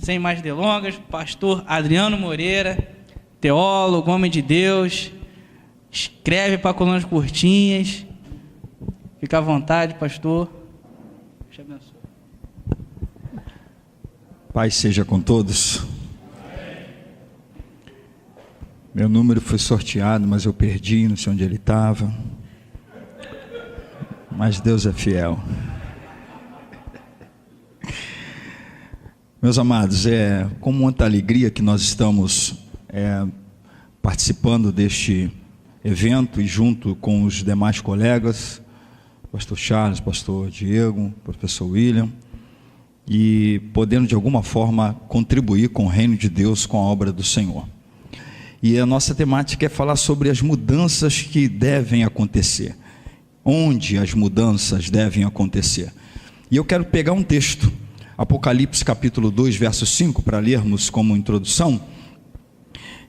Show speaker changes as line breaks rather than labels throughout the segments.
sem mais delongas, pastor Adriano Moreira, teólogo, homem de Deus, escreve para colunas curtinhas. Fica à vontade, pastor. Deus te abençoe.
Paz seja com todos. Meu número foi sorteado, mas eu perdi, não sei onde ele estava. Mas Deus é fiel. Meus amados, é com muita alegria que nós estamos participando deste evento e junto com os demais colegas, pastor Charles, pastor Diego, professor William, e podendo de alguma forma contribuir com o reino de Deus, com a obra do Senhor. E a nossa temática é falar sobre as mudanças que devem acontecer, onde as mudanças devem acontecer. E eu quero pegar um texto, Apocalipse capítulo 2, verso 5, para lermos como introdução,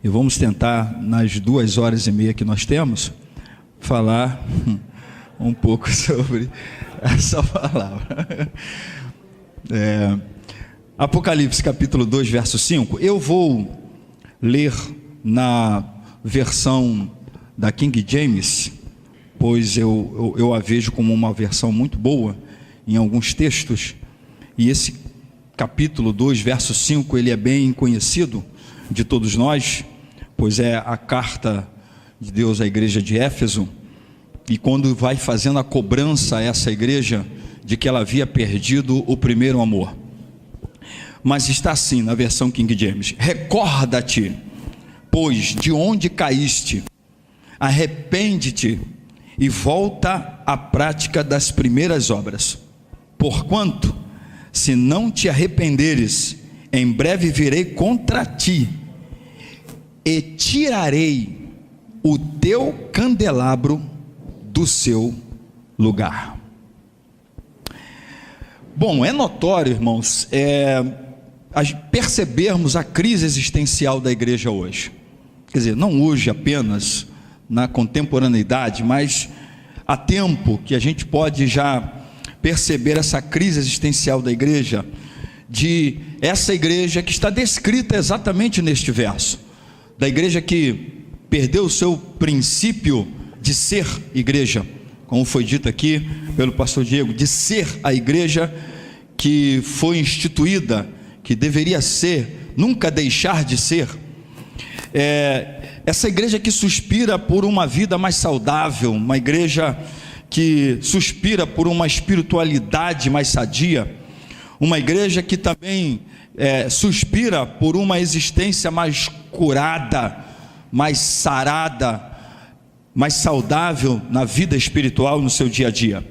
e vamos tentar, nas 2h30 que nós temos, falar um pouco sobre essa palavra. Apocalipse capítulo 2, verso 5, eu vou ler na versão da King James, pois eu a vejo como uma versão muito boa em alguns textos, e esse capítulo 2, verso 5, ele é bem conhecido de todos nós, pois é a carta de Deus à igreja de Éfeso, e quando vai fazendo a cobrança a essa igreja de que ela havia perdido o primeiro amor. Mas está assim na versão King James: recorda-te, pois, de onde caíste, arrepende-te e volta à prática das primeiras obras. Porquanto, se não te arrependeres, em breve virei contra ti e tirarei o teu candelabro do seu lugar. Bom, é notório, irmãos, percebermos a crise existencial da igreja hoje. Quer dizer, não hoje apenas, na contemporaneidade, mas há tempo que a gente pode já perceber essa crise existencial da igreja, de essa igreja que está descrita exatamente neste verso, da igreja que perdeu o seu princípio de ser igreja, como foi dito aqui pelo pastor Diego, de ser a igreja que foi instituída, que deveria ser, nunca deixar de ser. Essa igreja que suspira por uma vida mais saudável, uma igreja que suspira por uma espiritualidade mais sadia, uma igreja que também suspira por uma existência mais curada, mais sarada, mais saudável na vida espiritual, no seu dia a dia.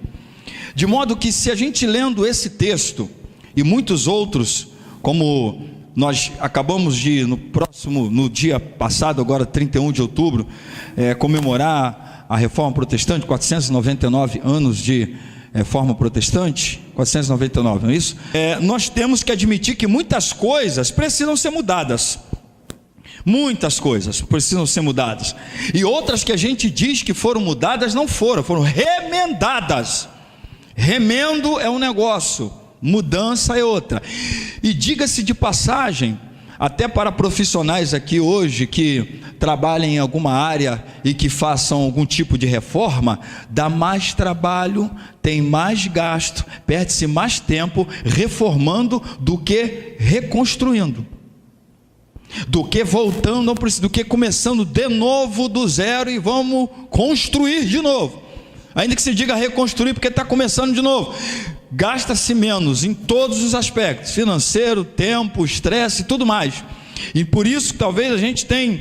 De modo que, se a gente lendo esse texto e muitos outros, como nós acabamos de no dia passado, agora 31 de outubro, comemorar a Reforma Protestante, 499 anos de Reforma Protestante, 499, não é isso? Nós temos que admitir que muitas coisas precisam ser mudadas. Muitas coisas precisam ser mudadas, e outras que a gente diz que foram mudadas não foram remendadas. Remendo é um negócio, mudança é outra. E diga-se de passagem, até para profissionais aqui hoje que trabalhem em alguma área e que façam algum tipo de reforma, dá mais trabalho, tem mais gasto, perde-se mais tempo reformando do que reconstruindo, do que voltando ao princípio, do que começando de novo do zero e vamos construir de novo. Ainda que se diga reconstruir, porque está começando de novo. Gasta-se menos em todos os aspectos, financeiro, tempo, estresse e tudo mais. E por isso que talvez a gente tenha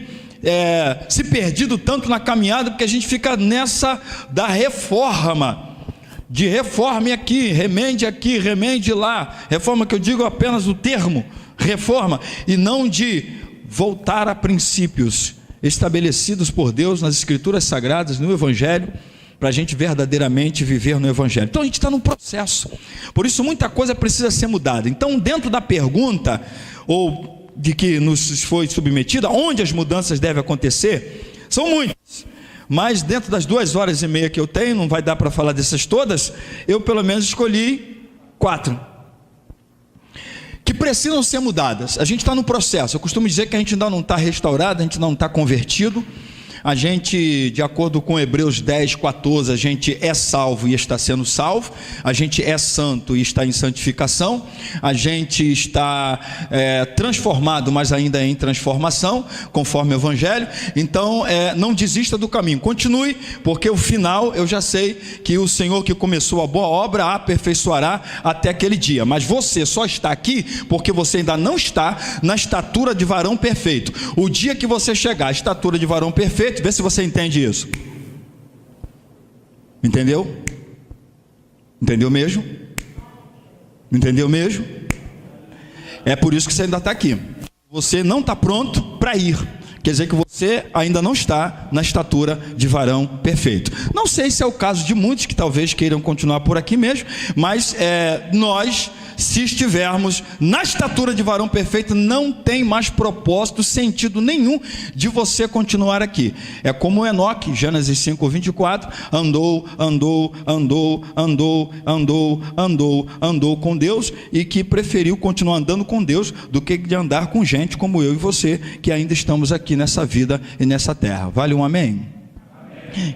se perdido tanto na caminhada, porque a gente fica nessa da reforma, de reforme aqui, remende lá. Reforma que eu digo apenas o termo reforma, e não de voltar a princípios estabelecidos por Deus nas Escrituras Sagradas, no Evangelho, para a gente verdadeiramente viver no Evangelho. Então a gente está num processo, por isso muita coisa precisa ser mudada. Então, dentro da pergunta, ou de que nos foi submetida, onde as mudanças devem acontecer, são muitas, mas dentro das 2h30 que eu tenho, não vai dar para falar dessas todas, eu pelo menos escolhi 4, que precisam ser mudadas. A gente está no processo. Eu costumo dizer que a gente ainda não está restaurado, a gente não está convertido. A gente, de acordo com Hebreus 10, 14, a gente é salvo e está sendo salvo. A gente é santo e está em santificação. A gente está transformado, mas ainda é em transformação, conforme o Evangelho. Então, não desista do caminho. Continue, porque o final, eu já sei que o Senhor que começou a boa obra a aperfeiçoará até aquele dia. Mas você só está aqui porque você ainda não está na estatura de varão perfeito. O dia que você chegar à estatura de varão perfeito, vê se você entende isso. Entendeu? Entendeu mesmo? Entendeu mesmo? É por isso que você ainda está aqui. Você não está pronto para ir. Quer dizer que você ainda não está na estatura de varão perfeito. Não sei se é o caso de muitos que talvez queiram continuar por aqui mesmo, mas nós, se estivermos na estatura de varão perfeito, não tem mais propósito, sentido nenhum de você continuar aqui. É como Enoque, Gênesis 5, 24, andou com Deus, e que preferiu continuar andando com Deus do que de andar com gente como eu e você, que ainda estamos aqui nessa vida e nessa terra. Vale um amém?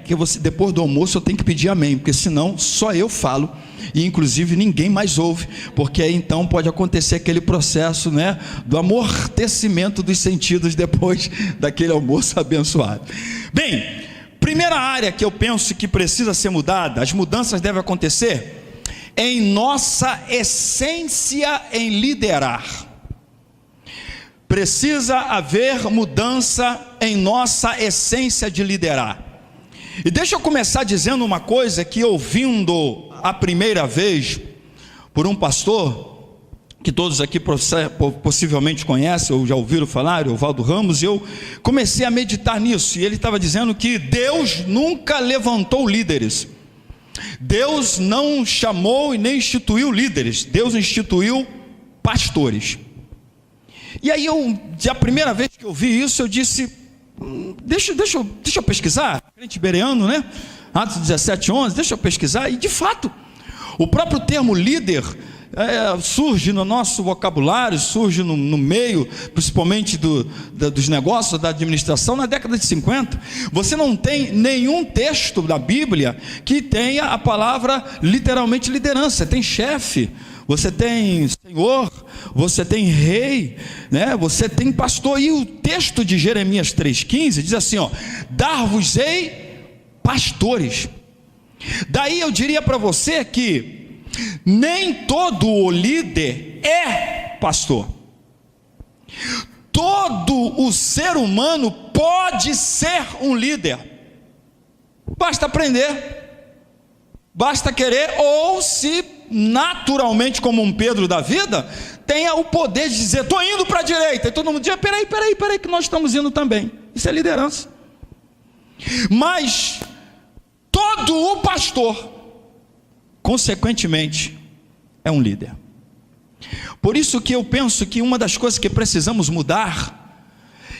Que você, depois do almoço, eu tenho que pedir amém, porque senão só eu falo e inclusive ninguém mais ouve, porque aí então pode acontecer aquele processo, né, do amortecimento dos sentidos depois daquele almoço abençoado. Bem, primeira área que eu penso que precisa ser mudada, as mudanças devem acontecer em nossa essência em liderar. Precisa haver mudança em nossa essência de liderar. E deixa eu começar dizendo uma coisa que, ouvindo a primeira vez por um pastor, que todos aqui possivelmente conhecem ou já ouviram falar, o Valdo Ramos, e eu comecei a meditar nisso, e ele estava dizendo que Deus nunca levantou líderes. Deus não chamou e nem instituiu líderes, Deus instituiu pastores. E aí a primeira vez que eu vi isso, eu disse, deixa eu pesquisar, crente bereano, né? Atos 17, 11, deixa eu pesquisar, e de fato, o próprio termo líder surge no nosso vocabulário, surge no meio, principalmente dos negócios, da administração, na década de 50. Você não tem nenhum texto da Bíblia que tenha a palavra literalmente liderança. Você tem chefe, você tem senhor, você tem rei, né? Você tem pastor. E o texto de Jeremias 3,15 diz assim, dar-vos-ei pastores. Daí eu diria para você que nem todo o líder é pastor. Todo o ser humano pode ser um líder. Basta aprender, basta querer, ou se naturalmente, como um Pedro da vida, tenha o poder de dizer, estou indo para a direita, e todo mundo diz, peraí, que nós estamos indo também. Isso é liderança. Mas todo o pastor, consequentemente, é um líder. Por isso que eu penso que uma das coisas que precisamos mudar,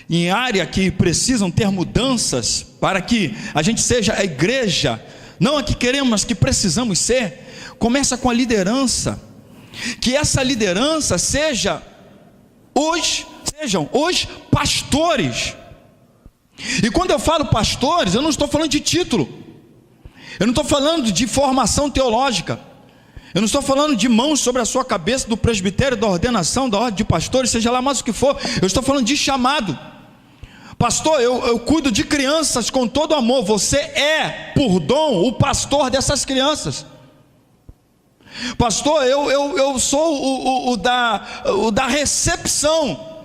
em área que precisam ter mudanças, para que a gente seja a igreja, não a que queremos, mas que precisamos ser, começa com a liderança. Que essa liderança sejam os pastores. E quando eu falo pastores, eu não estou falando de título, eu não estou falando de formação teológica, eu não estou falando de mãos sobre a sua cabeça, do presbitério, da ordenação, da ordem de pastores, seja lá mais o que for. Eu estou falando de chamado. Pastor, eu cuido de crianças com todo amor. Você é, por dom, o pastor dessas crianças. Pastor, eu sou o da recepção.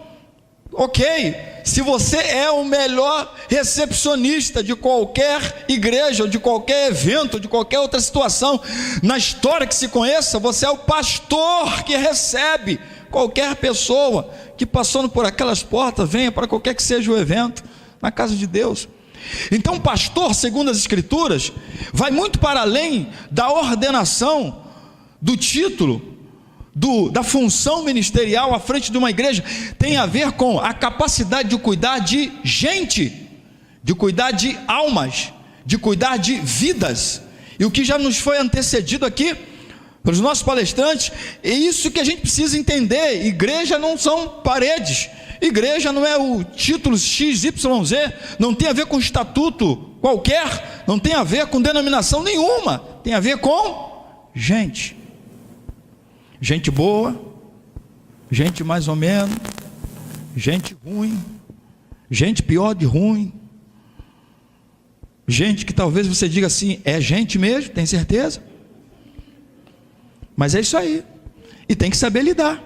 Ok, se você é o melhor recepcionista de qualquer igreja, ou de qualquer evento, de qualquer outra situação, na história que se conheça, você é o pastor que recebe qualquer pessoa que passando por aquelas portas, venha para qualquer que seja o evento, na casa de Deus. Então, pastor, segundo as Escrituras, vai muito para além da ordenação, do título, da função ministerial à frente de uma igreja. Tem a ver com a capacidade de cuidar de gente, de cuidar de almas, de cuidar de vidas. E o que já nos foi antecedido aqui para os nossos palestrantes. É isso que a gente precisa entender. Igreja não são paredes, igreja não é o título XYZ, não tem a ver com estatuto qualquer, não tem a ver com denominação nenhuma, tem a ver com gente boa, gente mais ou menos, gente ruim, gente pior de ruim, gente que talvez você diga assim, é gente mesmo, tem certeza? Mas é isso aí, e tem que saber lidar.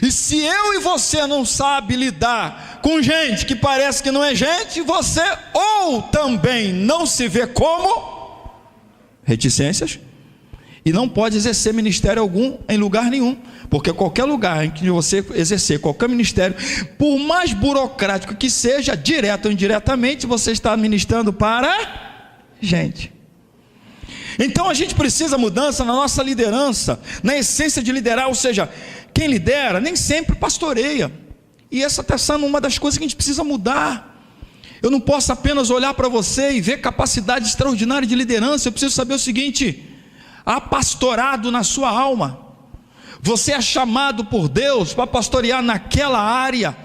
E se eu e você não sabe lidar com gente que parece que não é gente, você ou também não se vê como reticências, e não pode exercer ministério algum em lugar nenhum, porque qualquer lugar em que você exercer qualquer ministério, por mais burocrático que seja, direto ou indiretamente, você está ministrando para gente. Então a gente precisa mudança na nossa liderança, na essência de liderar, ou seja, quem lidera nem sempre pastoreia, e essa está sendo uma das coisas que a gente precisa mudar. Eu não posso apenas olhar para você e ver capacidade extraordinária de liderança, eu preciso saber o seguinte: há pastorado na sua alma, você é chamado por Deus para pastorear naquela área,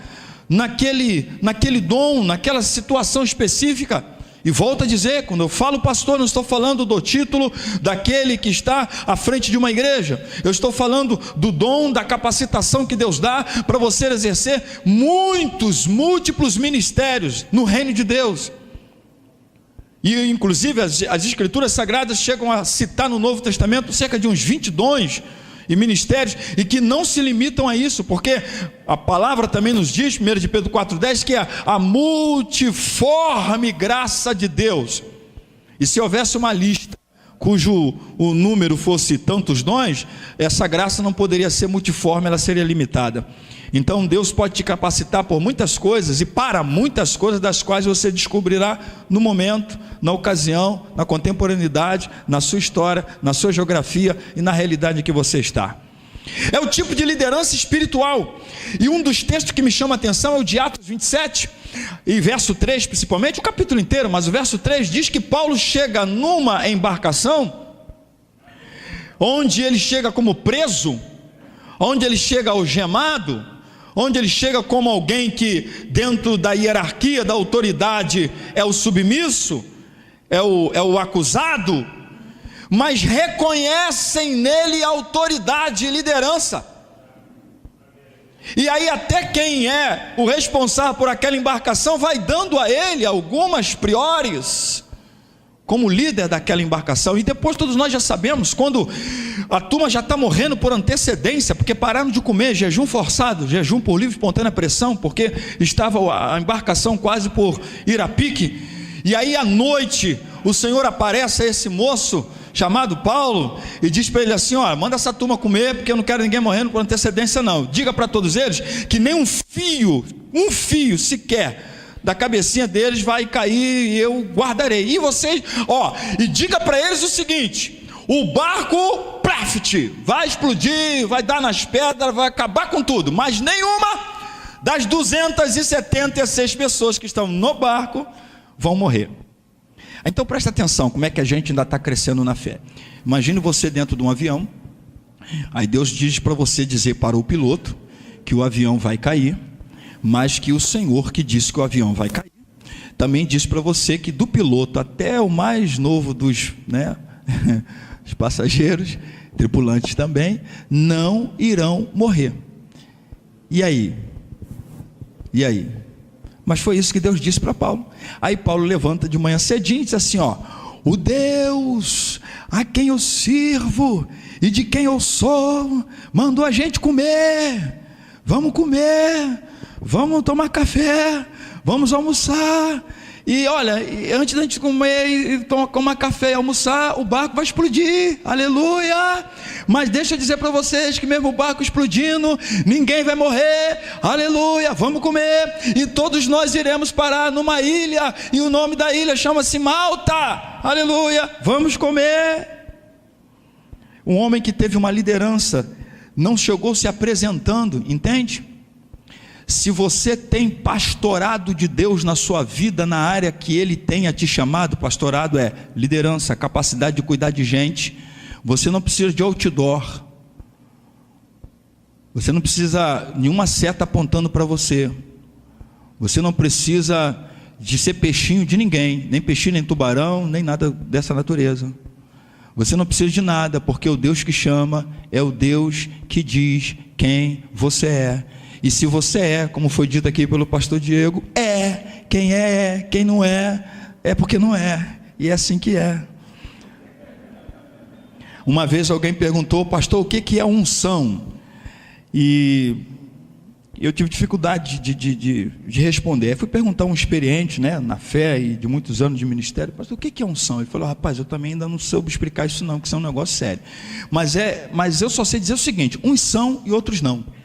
naquele dom, naquela situação específica. E volto a dizer, quando eu falo pastor, não estou falando do título daquele que está à frente de uma igreja, eu estou falando do dom, da capacitação que Deus dá para você exercer múltiplos ministérios no reino de Deus. E inclusive as escrituras sagradas chegam a citar no Novo Testamento cerca de uns 20 dons e ministérios, e que não se limitam a isso, porque a palavra também nos diz, 1 de Pedro 4,10, que é a multiforme graça de Deus. E se houvesse uma lista cujo o número fosse tantos dons, essa graça não poderia ser multiforme, ela seria limitada. Então Deus pode te capacitar por muitas coisas, e para muitas coisas das quais você descobrirá no momento, na ocasião, na contemporaneidade, na sua história, na sua geografia e na realidade em que você está. É o tipo de liderança espiritual. E um dos textos que me chama a atenção é o de Atos 27, e verso 3 principalmente, o capítulo inteiro, mas o verso 3 diz que Paulo chega numa embarcação, onde ele chega como preso, onde ele chega algemado, onde ele chega como alguém que dentro da hierarquia, da autoridade, é o submisso, é o acusado, mas reconhecem nele autoridade e liderança. E aí até quem é o responsável por aquela embarcação vai dando a ele algumas priores como líder daquela embarcação. E depois todos nós já sabemos, quando a turma já está morrendo por antecedência, porque pararam de comer, jejum forçado, jejum por livre e espontânea pressão, porque estava a embarcação quase por ir a pique. E aí à noite o Senhor aparece a esse moço chamado Paulo e diz para ele assim: ó, manda essa turma comer, porque eu não quero ninguém morrendo por antecedência não. Diga para todos eles que nem um fio sequer da cabecinha deles vai cair, e eu guardarei. E vocês, ó, e diga para eles o seguinte: o barco, vai explodir, vai dar nas pedras, vai acabar com tudo, mas nenhuma das 276 pessoas que estão no barco vão morrer. Então presta atenção, como é que a gente ainda está crescendo na fé. Imagine você dentro de um avião, aí Deus diz para você dizer para o piloto que o avião vai cair, mas que o Senhor que disse que o avião vai cair, também diz para você que do piloto até o mais novo dos, os passageiros, tripulantes também, não irão morrer. E aí? Mas foi isso que Deus disse para Paulo. Aí Paulo levanta de manhã cedinho e diz assim: ó, o Deus a quem eu sirvo e de quem eu sou mandou a gente comer. Vamos comer, vamos tomar café, vamos almoçar. E olha, antes da gente comer e tomar café e almoçar, o barco vai explodir, aleluia. Mas deixa eu dizer para vocês que mesmo o barco explodindo, ninguém vai morrer, aleluia. Vamos comer, e todos nós iremos parar numa ilha, e o nome da ilha chama-se Malta, aleluia. Vamos comer. Um homem que teve uma liderança, não chegou se apresentando, entende? Se você tem pastorado de Deus na sua vida, na área que Ele tenha te chamado, pastorado é liderança, capacidade de cuidar de gente, Você não precisa de outdoor. Você não precisa nenhuma seta apontando para você. Você não precisa de ser peixinho de ninguém, nem peixinho, nem tubarão, nem nada dessa natureza. Você não precisa de nada, porque o Deus que chama é o Deus que diz quem você é. E se você é, como foi dito aqui pelo pastor Diego, quem não é porque não é, e é assim que é. Uma vez alguém perguntou: pastor, o que é unção? E eu tive dificuldade de responder. Aí fui perguntar a um experiente, né, na fé e de muitos anos de ministério: pastor, o que é unção? Ele falou: rapaz, eu também ainda não soube explicar isso não, que isso é um negócio sério. Mas eu só sei dizer o seguinte: uns são e outros não.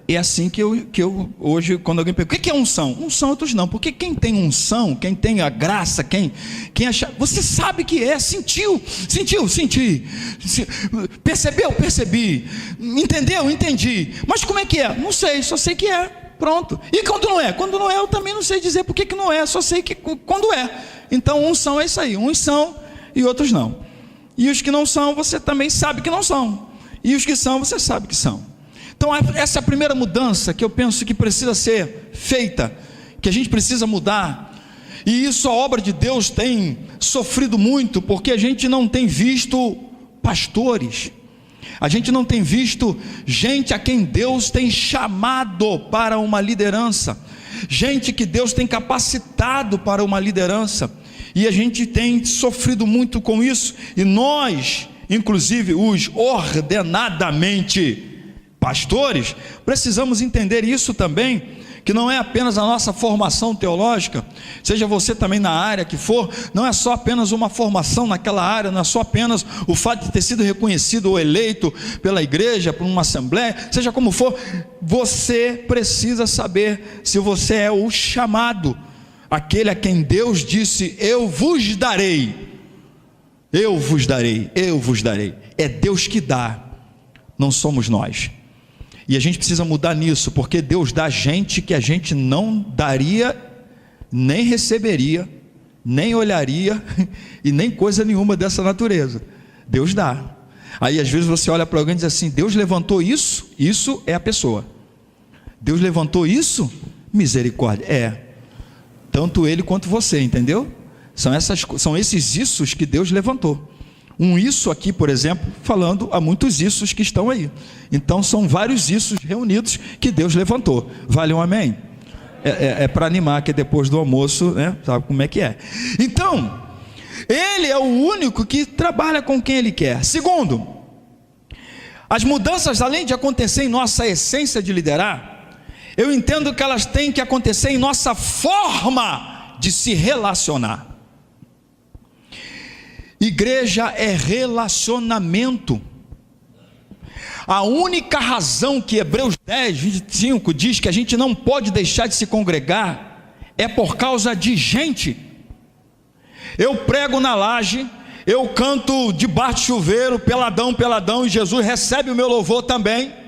É assim que eu hoje, quando alguém pergunta: o que é unção? Uns são, outros não. Porque quem tem unção, quem tem a graça, quem acha, você sabe que é, senti, percebeu, percebi, entendeu, entendi. Mas como é que é? Não sei, só sei que é, pronto. E quando não é? Quando não é, eu também não sei dizer por que não é, só sei que quando é. Então unção é isso aí, uns são e outros não. E os que não são, você também sabe que não são. E os que são, você sabe que são. Então essa é a primeira mudança que eu penso que precisa ser feita, que a gente precisa mudar. E isso a obra de Deus tem sofrido muito, porque a gente não tem visto pastores, a gente não tem visto gente a quem Deus tem chamado para uma liderança, gente que Deus tem capacitado para uma liderança, e a gente tem sofrido muito com isso. E nós, inclusive os ordenadamente pastores, precisamos entender isso também, que não é apenas a nossa formação teológica, seja você também na área que for, não é só apenas uma formação naquela área, não é só apenas o fato de ter sido reconhecido ou eleito pela igreja, por uma assembleia, seja como for, você precisa saber se você é o chamado, aquele a quem Deus disse: eu vos darei, eu vos darei, eu vos darei. É Deus que dá, não somos nós. E a gente precisa mudar nisso, porque Deus dá gente que a gente não daria, nem receberia, nem olharia, e nem coisa nenhuma dessa natureza. Deus dá. Aí às vezes você olha para alguém e diz assim: Deus levantou isso, isso é a pessoa. Deus levantou isso, misericórdia. Tanto ele quanto você, entendeu? São esses issos que Deus levantou. Um isso aqui, por exemplo, falando a muitos issos que estão aí. Então são vários issos reunidos que Deus levantou. Vale um amém? É para animar, que depois do almoço, né, sabe como é que é. Então, Ele é o único que trabalha com quem Ele quer. Segundo, as mudanças, além de acontecer em nossa essência de liderar, eu entendo que elas têm que acontecer em nossa forma de se relacionar. Igreja é relacionamento. A única razão que Hebreus 10, 25 diz que a gente não pode deixar de se congregar é por causa de gente. Eu prego na laje, eu canto debaixo de chuveiro, peladão, e Jesus recebe o meu louvor também,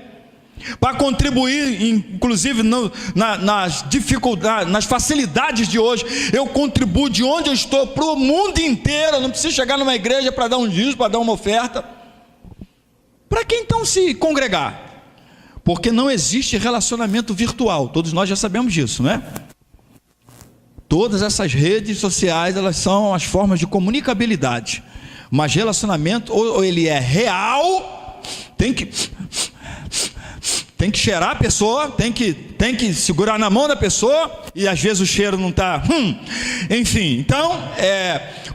para contribuir, inclusive nas dificuldades, nas facilidades de hoje. Eu contribuo de onde eu estou para o mundo inteiro. Eu não preciso chegar numa igreja para dar um dízimo, para dar uma oferta. Para que então se congregar? Porque não existe relacionamento virtual. Todos nós já sabemos disso, não é? Todas essas redes sociais, elas são as formas de comunicabilidade, mas relacionamento, ou ele é real, tem que cheirar a pessoa, tem que segurar na mão da pessoa, e às vezes o cheiro não está, enfim, então,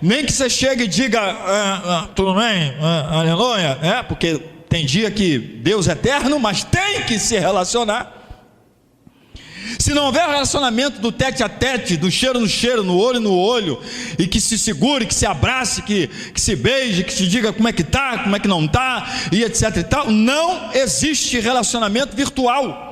nem que você chegue e diga, tudo bem, aleluia, porque tem dia que Deus é eterno, mas tem que se relacionar. Se não houver relacionamento do tete a tete, do cheiro no cheiro, no olho, e que se segure, que se abrace, que se beije, que se diga como é que está, como é que não está, e etc e tal, não existe relacionamento virtual.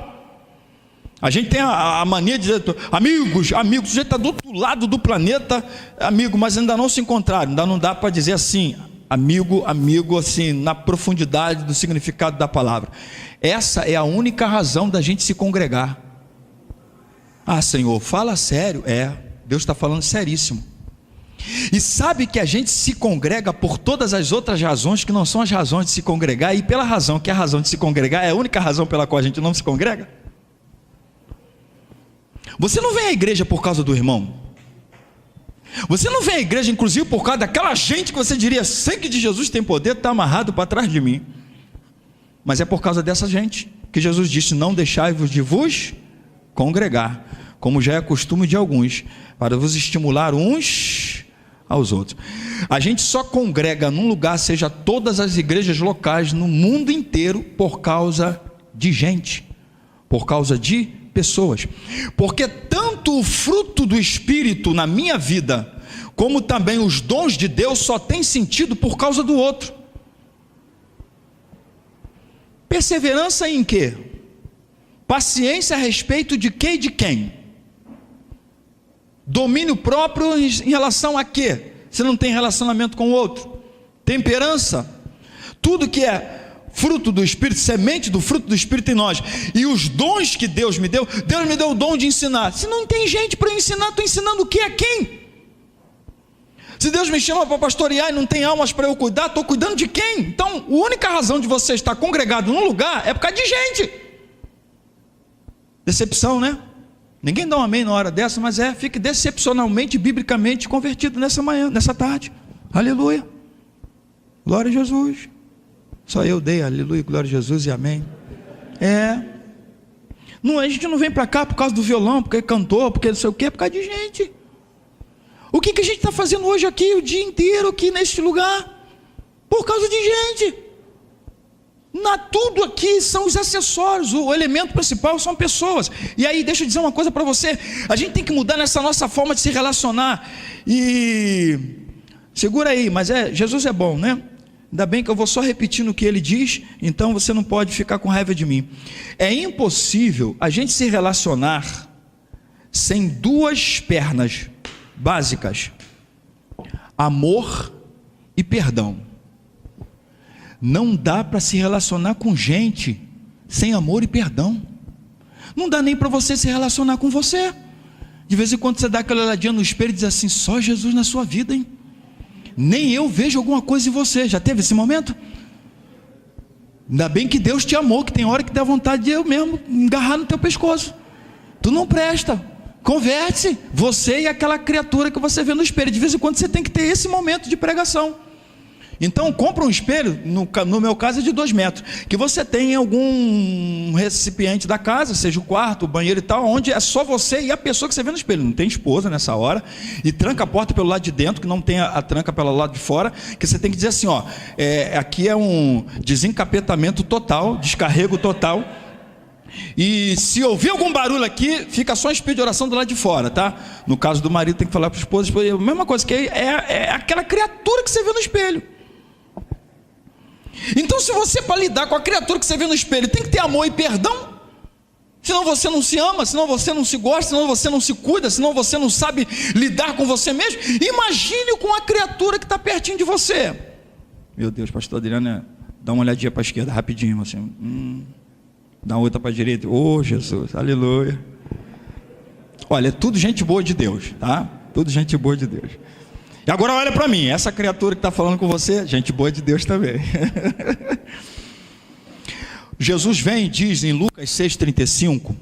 A gente tem a mania de dizer: amigos, você está do outro lado do planeta, amigo, mas ainda não se encontraram, ainda não dá para dizer assim, amigo, assim, na profundidade do significado da palavra. Essa é a única razão da gente se E sabe que a gente se congrega por todas as outras razões que não são as razões de se congregar, e pela razão que é a razão de se congregar é a única razão pela qual a gente não se congrega? Você não vem à igreja por causa do irmão. Você não vem à igreja inclusive por causa daquela gente que você diria: sangue de Jesus tem poder, está amarrado para trás de mim. Mas é por causa dessa gente que Jesus disse: não deixai-vos de vos congregar, como já é costume de alguns, para vos estimular uns aos outros. A gente só congrega num lugar, seja todas as igrejas locais no mundo inteiro, por causa de gente, por causa de pessoas. Porque tanto o fruto do Espírito na minha vida, como também os dons de Deus, só tem sentido por causa do outro. Perseverança em quê? Paciência a respeito de quê e de quem? Domínio próprio em relação a quê? Você não tem relacionamento com o outro. Temperança, tudo que é fruto do Espírito, semente do fruto do Espírito em nós. E os dons que Deus me deu o dom de ensinar. Se não tem gente para ensinar, estou ensinando o que a quem? Se Deus me chama para pastorear e não tem almas para eu cuidar, estou cuidando de quem? Então, a única razão de você estar congregado num lugar é por causa de gente. Decepção, né? Ninguém dá um amém na hora dessa, mas fique decepcionalmente, biblicamente convertido nessa manhã, nessa tarde. Aleluia. Glória a Jesus. Só eu dei aleluia, glória a Jesus e amém. Não, a gente não vem para cá por causa do violão, porque cantou, porque não sei o que, é por causa de gente. O que a gente está fazendo hoje aqui, o dia inteiro aqui neste lugar? Por causa de gente. Tudo aqui são os acessórios, o elemento principal são pessoas. E aí deixa eu dizer uma coisa para você, a gente tem que mudar nessa nossa forma de se relacionar. E segura aí, mas Jesus é bom, né? Ainda bem que eu vou só repetindo o que ele diz, então você não pode ficar com raiva de mim. É impossível a gente se relacionar sem duas pernas básicas: amor e perdão. Não dá para se relacionar com gente sem amor e perdão. Não dá nem para você se relacionar com você. De vez em quando você dá aquela olhadinha no espelho e diz assim: só Jesus na sua vida, hein? Nem eu vejo alguma coisa em você. Já teve esse momento? Ainda bem que Deus te amou, que tem hora que dá vontade de eu mesmo agarrar no teu pescoço. Tu não presta. Converte-se, você e aquela criatura que você vê no espelho. De vez em quando você tem que ter esse momento de pregação. Então compra um espelho, no meu caso é de 2 metros, que você tem em algum recipiente da casa, seja o quarto, o banheiro e tal, onde é só você e a pessoa que você vê no espelho. Não tem esposa nessa hora. E tranca a porta pelo lado de dentro, que não tem a tranca pelo lado de fora, que você tem que dizer assim, aqui é um desencapetamento total, descarrego total. E se ouvir algum barulho aqui, fica só um espelho de oração do lado de fora, tá? No caso do marido, tem que falar para a esposa, a mesma coisa, que é aquela criatura que você vê no espelho. Então, se você, para lidar com a criatura que você vê no espelho, tem que ter amor e perdão, senão você não se ama, senão você não se gosta, senão você não se cuida, senão você não sabe lidar com você mesmo, imagine com a criatura que está pertinho de você. Meu Deus, pastor Adriano, dá uma olhadinha para a esquerda rapidinho, assim, dá uma outra para a direita. Oh Jesus, aleluia. Olha, é tudo gente boa de Deus, tá? Tudo gente boa de Deus. E agora olha para mim, essa criatura que está falando com você, gente boa de Deus também. Jesus vem e diz em Lucas 6,35,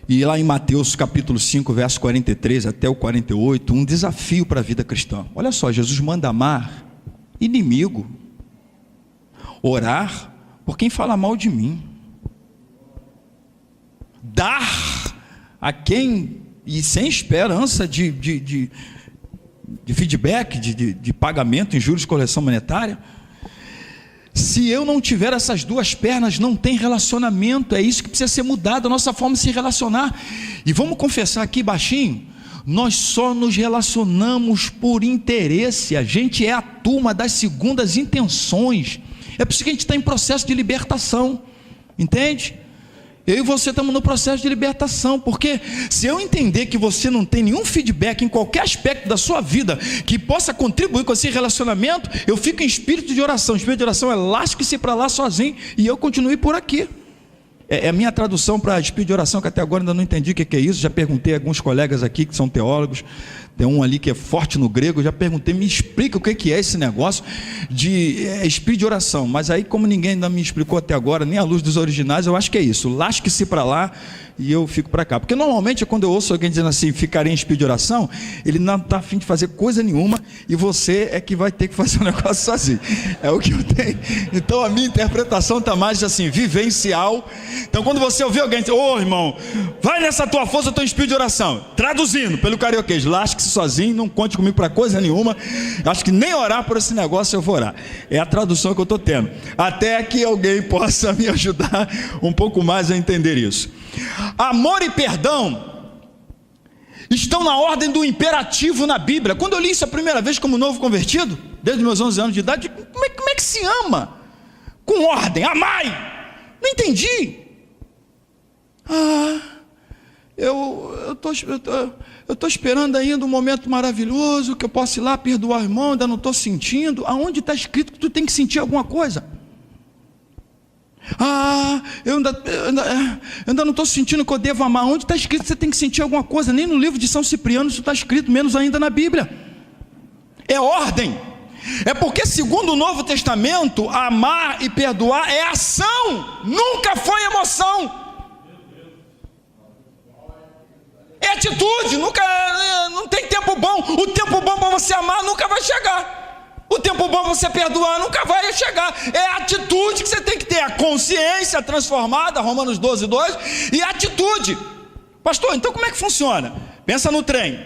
e lá em Mateus capítulo 5, verso 43 até o 48, um desafio para a vida cristã. Olha só, Jesus manda amar inimigo, orar por quem fala mal de mim, dar a quem, e sem esperança de feedback, de pagamento em juros de correção monetária. Se eu não tiver essas 2 pernas, não tem relacionamento. É isso que precisa ser mudado, a nossa forma de se relacionar. E vamos confessar aqui baixinho, nós só nos relacionamos por interesse. A gente é a turma das segundas intenções. É por isso que a gente está em processo de libertação, entende? Eu e você estamos no processo de libertação, porque se eu entender que você não tem nenhum feedback em qualquer aspecto da sua vida que possa contribuir com esse relacionamento, eu fico em espírito de oração. Espírito de oração é lasque-se para lá sozinho e eu continuo por aqui. É a minha tradução para espírito de oração, que até agora ainda não entendi o que é isso. Já perguntei a alguns colegas aqui que são teólogos, Tem um ali que é forte no grego, eu já perguntei, me explica o que é esse negócio de espírito de oração. Mas aí, como ninguém ainda me explicou até agora, nem à luz dos originais, eu acho que é isso, lasque-se para lá e eu fico para cá. Porque normalmente quando eu ouço alguém dizendo assim, ficarei em espírito de oração, ele não está a fim de fazer coisa nenhuma e você é que vai ter que fazer o negócio sozinho. É o que eu tenho. Então a minha interpretação está mais assim, vivencial. Então quando você ouvir alguém dizer, ô irmão, vai nessa tua força, eu estou em espírito de oração. Traduzindo pelo carioquês, lasque-se sozinho, não conte comigo para coisa nenhuma. Acho que nem orar por esse negócio eu vou orar. É a tradução que eu estou tendo. Até que alguém possa me ajudar um pouco mais a entender isso. Amor e perdão estão na ordem do imperativo na Bíblia. Quando eu li isso a primeira vez como novo convertido, desde meus 11 anos de idade, como é que se ama? Com ordem, amai. Não entendi. Eu tô esperando ainda um momento maravilhoso, que eu possa ir lá perdoar o irmão, ainda não estou sentindo. Aonde está escrito que tu tem que sentir alguma coisa? Eu ainda não estou sentindo que eu devo amar. Onde está escrito que você tem que sentir alguma coisa? Nem no livro de São Cipriano isso está escrito, menos ainda na Bíblia. É ordem. É porque segundo o Novo Testamento, amar e perdoar é ação, nunca foi emoção. É atitude, não tem tempo bom. O tempo bom para você amar nunca vai chegar. O tempo bom para você perdoar nunca vai chegar. É a atitude que você tem que ter. A consciência transformada, Romanos 12, 2. E a atitude. Pastor, então como é que funciona? Pensa no trem.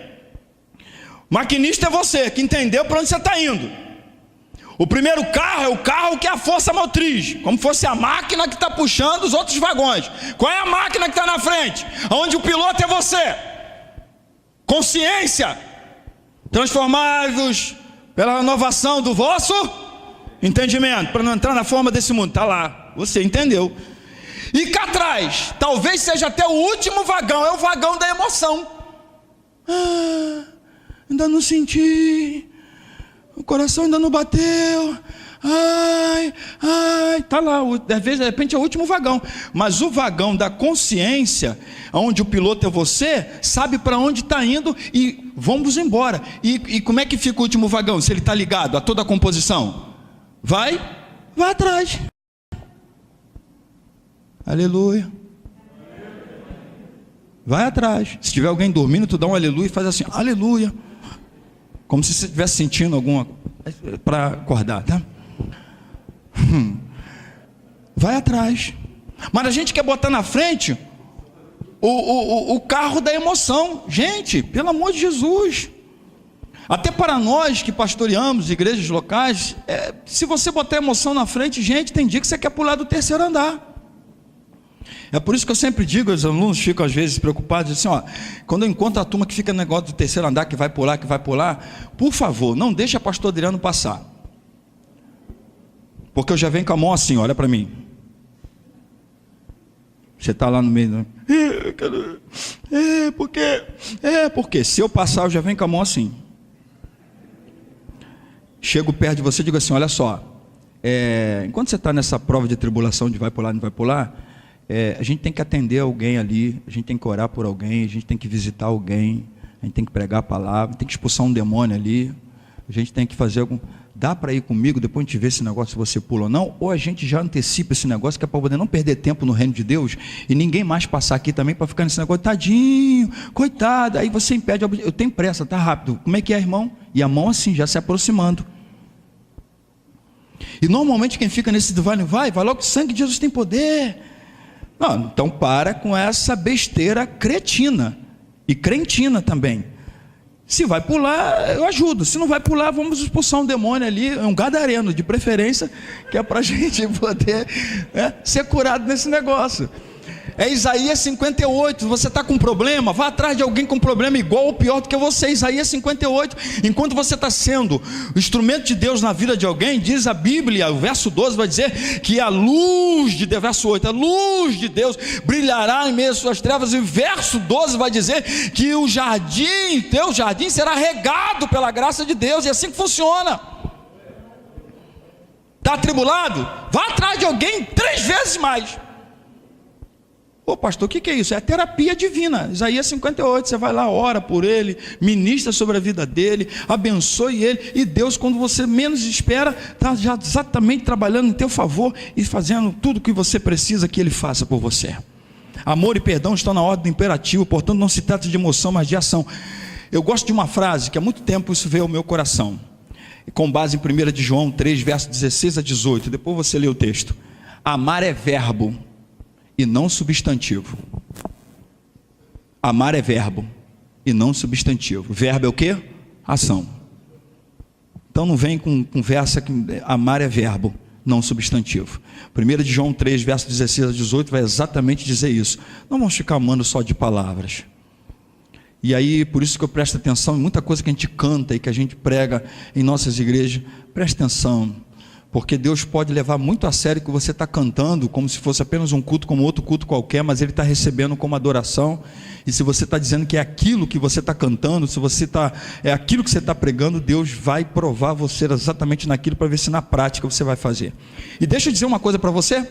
O maquinista é você, que entendeu para onde você está indo. O primeiro carro é o carro que é a força motriz, como fosse a máquina que está puxando os outros vagões. Qual é a máquina que está na frente? Onde o piloto é você. Consciência. Transformados pela renovação do vosso entendimento, para não entrar na forma desse mundo. Está lá, você entendeu. E cá atrás, talvez seja até o último vagão, é o vagão da emoção. Ainda não senti, o coração ainda não bateu. Está lá, às vezes, de repente é o último vagão. Mas o vagão da consciência, onde o piloto é você, sabe para onde está indo e vamos embora. E como é que fica o último vagão, se ele está ligado a toda a composição? Vai atrás. Aleluia. Vai atrás. Se tiver alguém dormindo, tu dá um aleluia e faz assim, aleluia. Como se você estivesse sentindo alguma coisa para acordar, tá? Vai atrás. Mas a gente quer botar na frente o carro da emoção. Gente, pelo amor de Jesus. Até para nós que pastoreamos igrejas locais, se você botar a emoção na frente, gente, tem dia que você quer pular do terceiro andar. É por isso que eu sempre digo, os alunos ficam às vezes preocupados, assim, quando eu encontro a turma que fica no negócio do terceiro andar, que vai pular, por favor, não deixa pastor Adriano passar. Porque eu já venho com a mão assim, olha para mim. Você está lá no meio, porque se eu passar, eu já venho com a mão assim. Chego perto de você e digo assim, olha só, enquanto você está nessa prova de tribulação de vai pular, não vai pular, a gente tem que atender alguém ali, a gente tem que orar por alguém, a gente tem que visitar alguém, a gente tem que pregar a palavra, tem que expulsar um demônio ali, a gente tem que fazer algum... Dá para ir comigo, depois a gente vê esse negócio, se você pula ou não, ou a gente já antecipa esse negócio, que é para poder não perder tempo no reino de Deus, e ninguém mais passar aqui também para ficar nesse negócio, tadinho, coitado, aí você impede, eu tenho pressa, tá rápido, como é que é, irmão? E a mão assim, já se aproximando. E normalmente quem fica nesse vai logo, o sangue de Jesus tem poder. Não, então para com essa besteira cretina, e crentina também. Se vai pular, eu ajudo. Se não vai pular, vamos expulsar um demônio ali, um gadareno de preferência, que é para a gente poder ser curado nesse negócio. É Isaías 58, você está com um problema, vá atrás de alguém com um problema igual ou pior do que você. Isaías 58, enquanto você está sendo o instrumento de Deus na vida de alguém, diz a Bíblia, o verso 12 vai dizer que a luz de Deus, verso 8, a luz de Deus brilhará em meio às suas trevas, e o verso 12 vai dizer que o jardim, teu jardim será regado pela graça de Deus, e assim que funciona. Está atribulado? Vá atrás de alguém 3 vezes mais. Pô, pastor, o que é isso? É a terapia divina. Isaías 58, você vai lá, ora por ele, ministra sobre a vida dele, abençoe ele, e Deus, quando você menos espera, está já exatamente trabalhando em teu favor e fazendo tudo o que você precisa que ele faça por você. Amor e perdão estão na ordem do imperativo, portanto não se trata de emoção, mas de ação. Eu gosto de uma frase que há muito tempo isso veio ao meu coração, com base em 1 de João 3, versos 16 a 18, depois você lê o texto. Amar é verbo e não substantivo. Amar é verbo e não substantivo. Verbo é o quê? Ação. Então não vem com conversa que amar é verbo, não substantivo. 1 de João 3, versos 16 a 18 vai exatamente dizer isso. Não vamos ficar amando só de palavras. E aí, por isso que eu presto atenção em muita coisa que a gente canta e que a gente prega em nossas igrejas. Preste atenção, porque Deus pode levar muito a sério o que você está cantando, como se fosse apenas um culto como outro culto qualquer, mas Ele está recebendo como adoração. E se você está dizendo que é aquilo que você está cantando, se você é aquilo que você está pregando, Deus vai provar você exatamente naquilo, para ver se na prática você vai fazer. E deixa eu dizer uma coisa para você,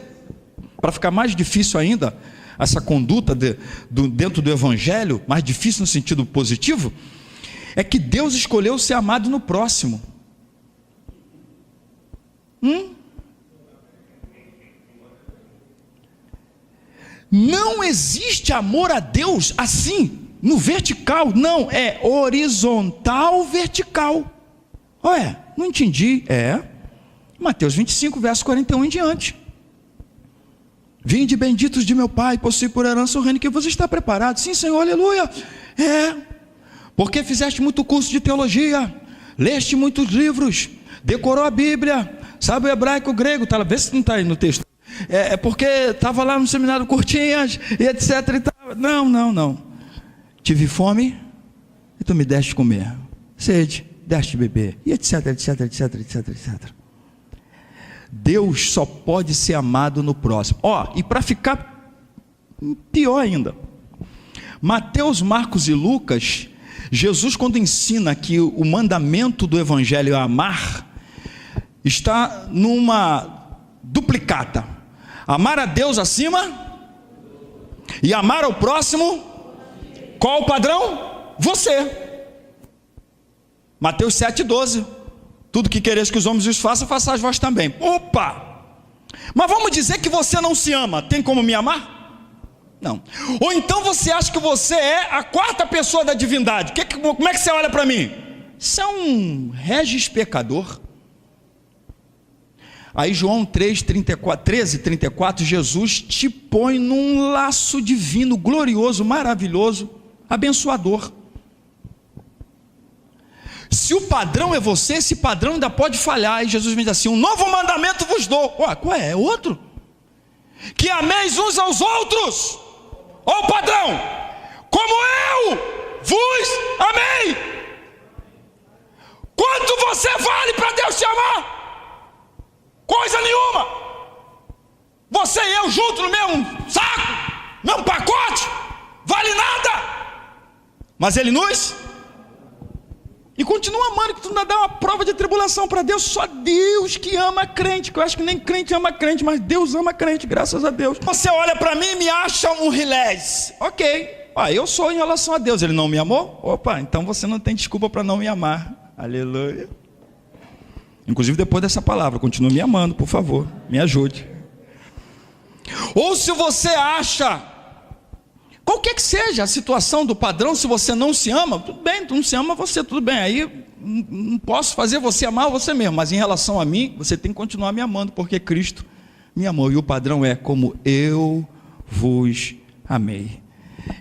para ficar mais difícil ainda, essa conduta dentro do Evangelho, mais difícil no sentido positivo, é que Deus escolheu ser amado no próximo. Não existe amor a Deus assim, no vertical, não, é horizontal vertical. Ué, não entendi. Mateus 25, verso 41 em diante. Vinde benditos de meu Pai, possui por herança o reino que vos está preparado. Sim, Senhor, aleluia. Porque fizeste muito curso de teologia, leste muitos livros, decorou a Bíblia, sabe o hebraico, o grego, tá lá, vê se não está aí no texto. Porque estava lá no seminário Curtinhas, e etc e tal. Não. Tive fome, e tu me deste comer. Sede, deste beber, e etc. Deus só pode ser amado no próximo. E para ficar pior ainda, Mateus, Marcos e Lucas, Jesus, quando ensina que o mandamento do Evangelho é amar, está numa duplicata: amar a Deus acima e amar ao próximo. Qual o padrão? Você. Mateus 7,12: tudo que quereis que os homens os façam, façais vós também. Opa! Mas vamos dizer que você não se ama, tem como me amar? Não. Ou então você acha que você é a quarta pessoa da divindade. Como é que você olha para mim? Você é um regis pecador. Aí João 13:34, Jesus te põe num laço divino, glorioso, maravilhoso, abençoador. Se o padrão é você, esse padrão ainda pode falhar. E Jesus me diz assim: um novo mandamento vos dou. Qual é? É outro? Que ameis uns aos outros. Ó o padrão: como eu vos amei. Quanto você vale para Deus te amar? Coisa nenhuma. Você e eu juntos no mesmo saco, mesmo pacote, vale nada. Mas Ele nos... E continua amando, que tu ainda dá uma prova de tribulação para Deus. Só Deus que ama crente, que eu acho que nem crente ama crente, mas Deus ama crente, graças a Deus. Você olha para mim e me acha um rilés. Ok, eu sou em relação a Deus. Ele não me amou? Opa, então você não tem desculpa para não me amar. Aleluia. Inclusive depois dessa palavra, continue me amando, por favor, me ajude. Ou se você acha, qualquer que seja a situação do padrão, se você não se ama, tudo bem, tu não se ama você, tudo bem, aí não posso fazer você amar você mesmo, mas em relação a mim, você tem que continuar me amando, porque Cristo me amou, e o padrão é como eu vos amei.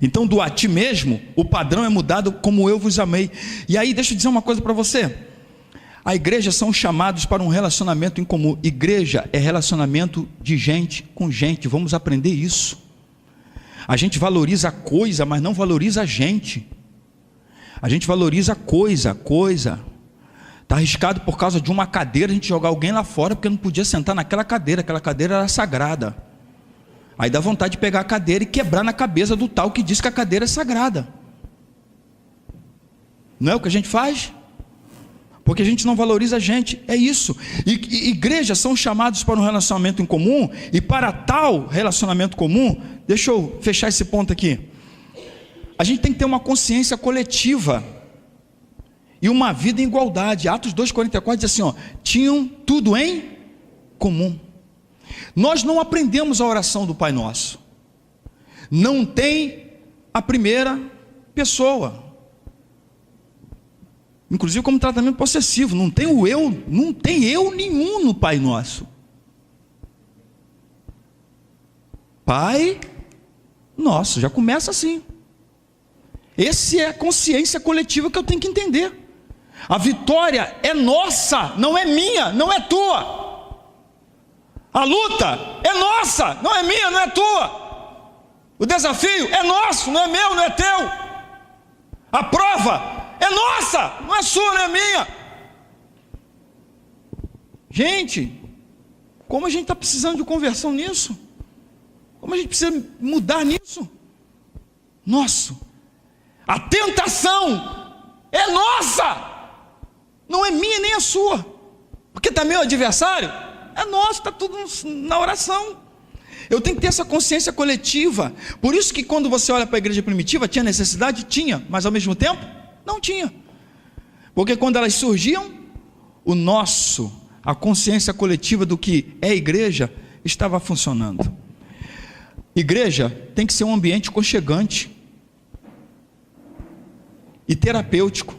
Então do a ti mesmo, o padrão é mudado como eu vos amei. E aí deixa eu dizer uma coisa para você: a igreja são chamados para um relacionamento em comum. Igreja é relacionamento de gente com gente, vamos aprender isso. A gente valoriza a coisa, mas não valoriza a gente. A gente valoriza a coisa. Está arriscado por causa de uma cadeira a gente jogar alguém lá fora, porque não podia sentar naquela cadeira, aquela cadeira era sagrada. Aí dá vontade de pegar a cadeira e quebrar na cabeça do tal que diz que a cadeira é sagrada. Não é o que a gente faz? Porque a gente não valoriza a gente, é isso. E igrejas são chamados para um relacionamento em comum, e para tal relacionamento comum, deixa eu fechar esse ponto aqui. A gente tem que ter uma consciência coletiva e uma vida em igualdade. Atos 2,44 diz assim, ó, tinham tudo em comum. Nós não aprendemos a oração do Pai Nosso. Não tem a primeira pessoa, inclusive como tratamento possessivo. Não tem o eu, não tem eu nenhum no Pai Nosso. Pai Nosso, já começa assim. Essa é a consciência coletiva que eu tenho que entender. A vitória é nossa, não é minha, não é tua. A luta é nossa, não é minha, não é tua. O desafio é nosso, não é meu, não é teu. A prova é nossa, não é sua, não é minha. Gente, como a gente está precisando de conversão nisso? Como a gente precisa mudar nisso? Nosso. A tentação é nossa, não é minha nem a sua, porque também o adversário é nosso, está tudo na oração. Eu tenho que ter essa consciência coletiva. Por isso que quando você olha para a igreja primitiva, tinha necessidade? Tinha, mas ao mesmo tempo, não tinha. Porque quando elas surgiam, a consciência coletiva do que é igreja, estava funcionando. Igreja tem que ser um ambiente aconchegante e terapêutico.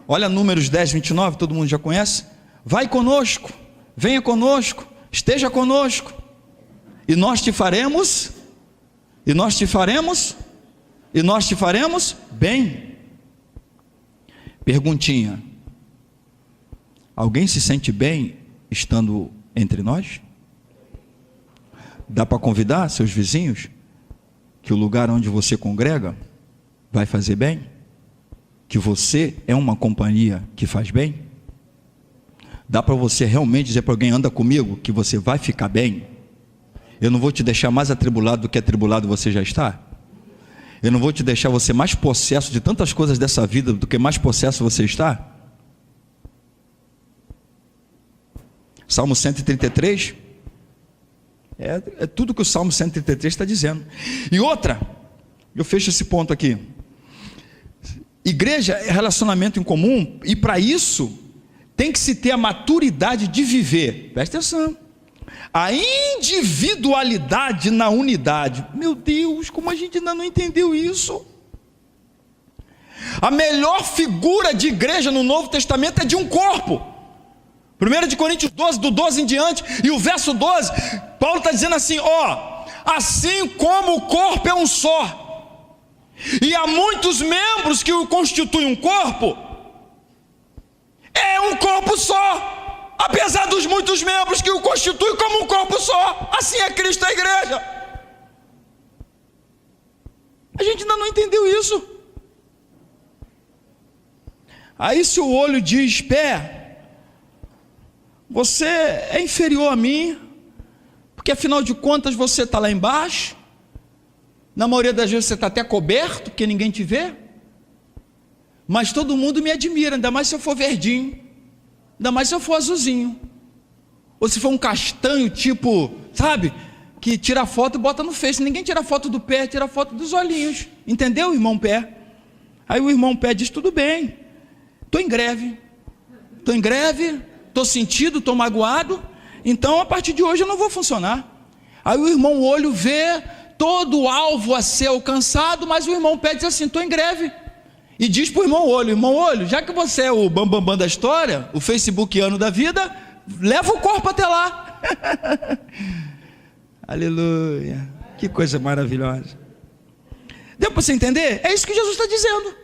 Olha Números 10, 29, todo mundo já conhece. Vai conosco, venha conosco, esteja conosco, e nós te faremos bem. Perguntinha: alguém se sente bem estando entre nós? Dá para convidar seus vizinhos que o lugar onde você congrega vai fazer bem? Que você é uma companhia que faz bem? Dá para você realmente dizer para alguém: anda comigo, que você vai ficar bem? Eu não vou te deixar mais atribulado do que atribulado você já está? Eu não vou te deixar você mais possesso de tantas coisas dessa vida do que mais possesso você está? Salmo 133 é tudo que o Salmo 133 está dizendo. E outra, eu fecho esse ponto aqui. Igreja é relacionamento em comum, e para isso tem que se ter a maturidade de viver, presta atenção, a individualidade na unidade. Meu Deus, como a gente ainda não entendeu isso. A melhor figura de igreja no Novo Testamento é de um corpo. 1 de Coríntios 12, do 12 em diante, e o verso 12, Paulo está dizendo assim, ó, assim como o corpo é um só, e há muitos membros que o constituem um corpo, é um corpo só, apesar dos muitos membros que o constituem como um corpo só. Assim é Cristo, a igreja. A gente ainda não entendeu isso. Aí se o olho diz: pé, você é inferior a mim, porque afinal de contas você está lá embaixo, na maioria das vezes você está até coberto, porque ninguém te vê, mas todo mundo me admira, ainda mais se eu for verdinho, ainda mais se eu for azulzinho, ou se for um castanho tipo, sabe, que tira foto e bota no Face. Ninguém tira foto do pé, tira foto dos olhinhos, entendeu, irmão pé? Aí o irmão pé diz: tudo bem, estou em greve, estou sentido, estou magoado, então a partir de hoje eu não vou funcionar. Aí o irmão olho vê todo o alvo a ser alcançado, mas o irmão pé diz assim: estou em greve. E diz para o irmão olho, já que você é o bambambam da história, o facebookiano da vida, leva o corpo até lá. Aleluia, que coisa maravilhosa. Deu para você entender? É isso que Jesus está dizendo.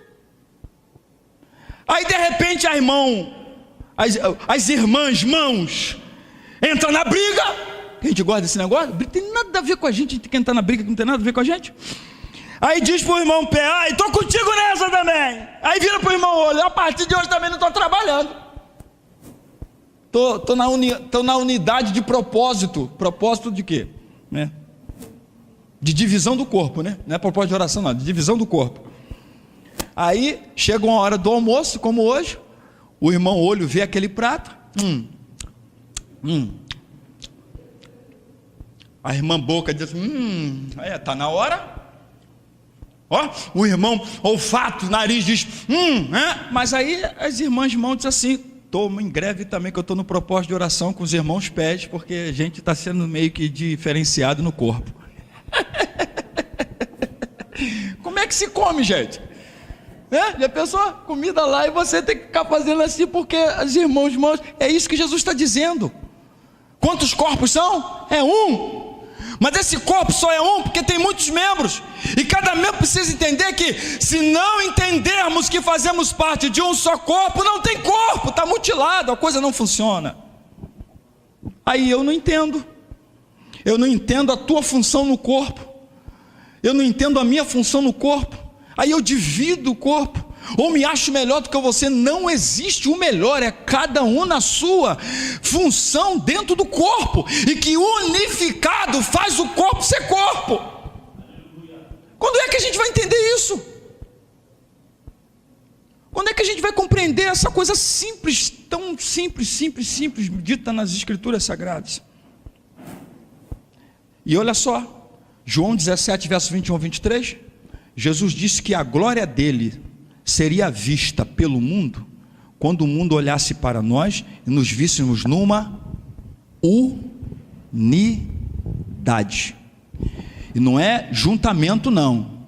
Aí de repente as irmãs mãos entram na briga. A gente gosta desse negócio? Não tem nada a ver com a gente que entrar na briga, que não tem nada a ver com a gente. Aí diz para o irmão pé: ai, estou contigo nessa também. Aí vira para o irmão olho: a partir de hoje também não estou trabalhando. Estou na unidade de propósito. Propósito de quê? Né? De divisão do corpo, né? Não é propósito de oração, não, de divisão do corpo. Aí chega uma hora do almoço, como hoje, o irmão olho vê aquele prato. A irmã boca diz assim, tá na hora. Ó, o irmão olfato, nariz diz, mas aí as irmãs mãos dizem assim, estou em greve também, que eu estou no propósito de oração com os irmãos pés, porque a gente está sendo meio que diferenciado no corpo. Como é que se come, gente? Já pensou? Comida lá e você tem que ficar fazendo assim, porque os irmãos, é isso que Jesus está dizendo. Quantos corpos são? É um. Mas esse corpo só é um porque tem muitos membros, e cada membro precisa entender que, se não entendermos que fazemos parte de um só corpo, não tem corpo, está mutilado, a coisa não funciona. Aí eu não entendo a tua função no corpo, eu não entendo a minha função no corpo, aí eu divido o corpo, ou me acho melhor do que você. Não existe o melhor, é cada um na sua função dentro do corpo, e que unificado faz o corpo ser corpo. Quando é que a gente vai entender isso? Quando é que a gente vai compreender essa coisa simples, tão simples, dita nas Escrituras Sagradas? E olha só, João 17, verso 21 a 23, Jesus disse que a glória dele seria vista pelo mundo, quando o mundo olhasse para nós e nos víssemos numa unidade. E não é juntamento não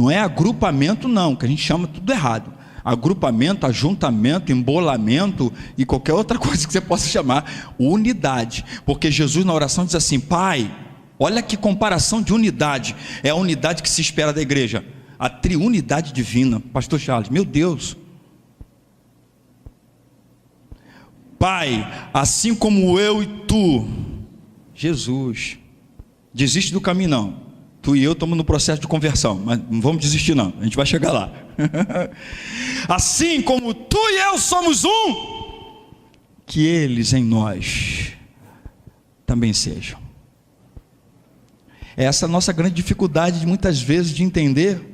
é agrupamento não, que a gente chama tudo errado. Agrupamento, ajuntamento, embolamento e qualquer outra coisa que você possa chamar, unidade. Porque Jesus na oração diz assim, Pai, olha que comparação de unidade, é a unidade que se espera da igreja, a triunidade divina. Pastor Charles, meu Deus. Pai, assim como eu e tu, Jesus, desiste do caminho não, tu e eu estamos no processo de conversão, mas não vamos desistir não, a gente vai chegar lá. Assim como tu e eu somos um, que eles em nós também sejam. Essa é a nossa grande dificuldade, muitas vezes, de entender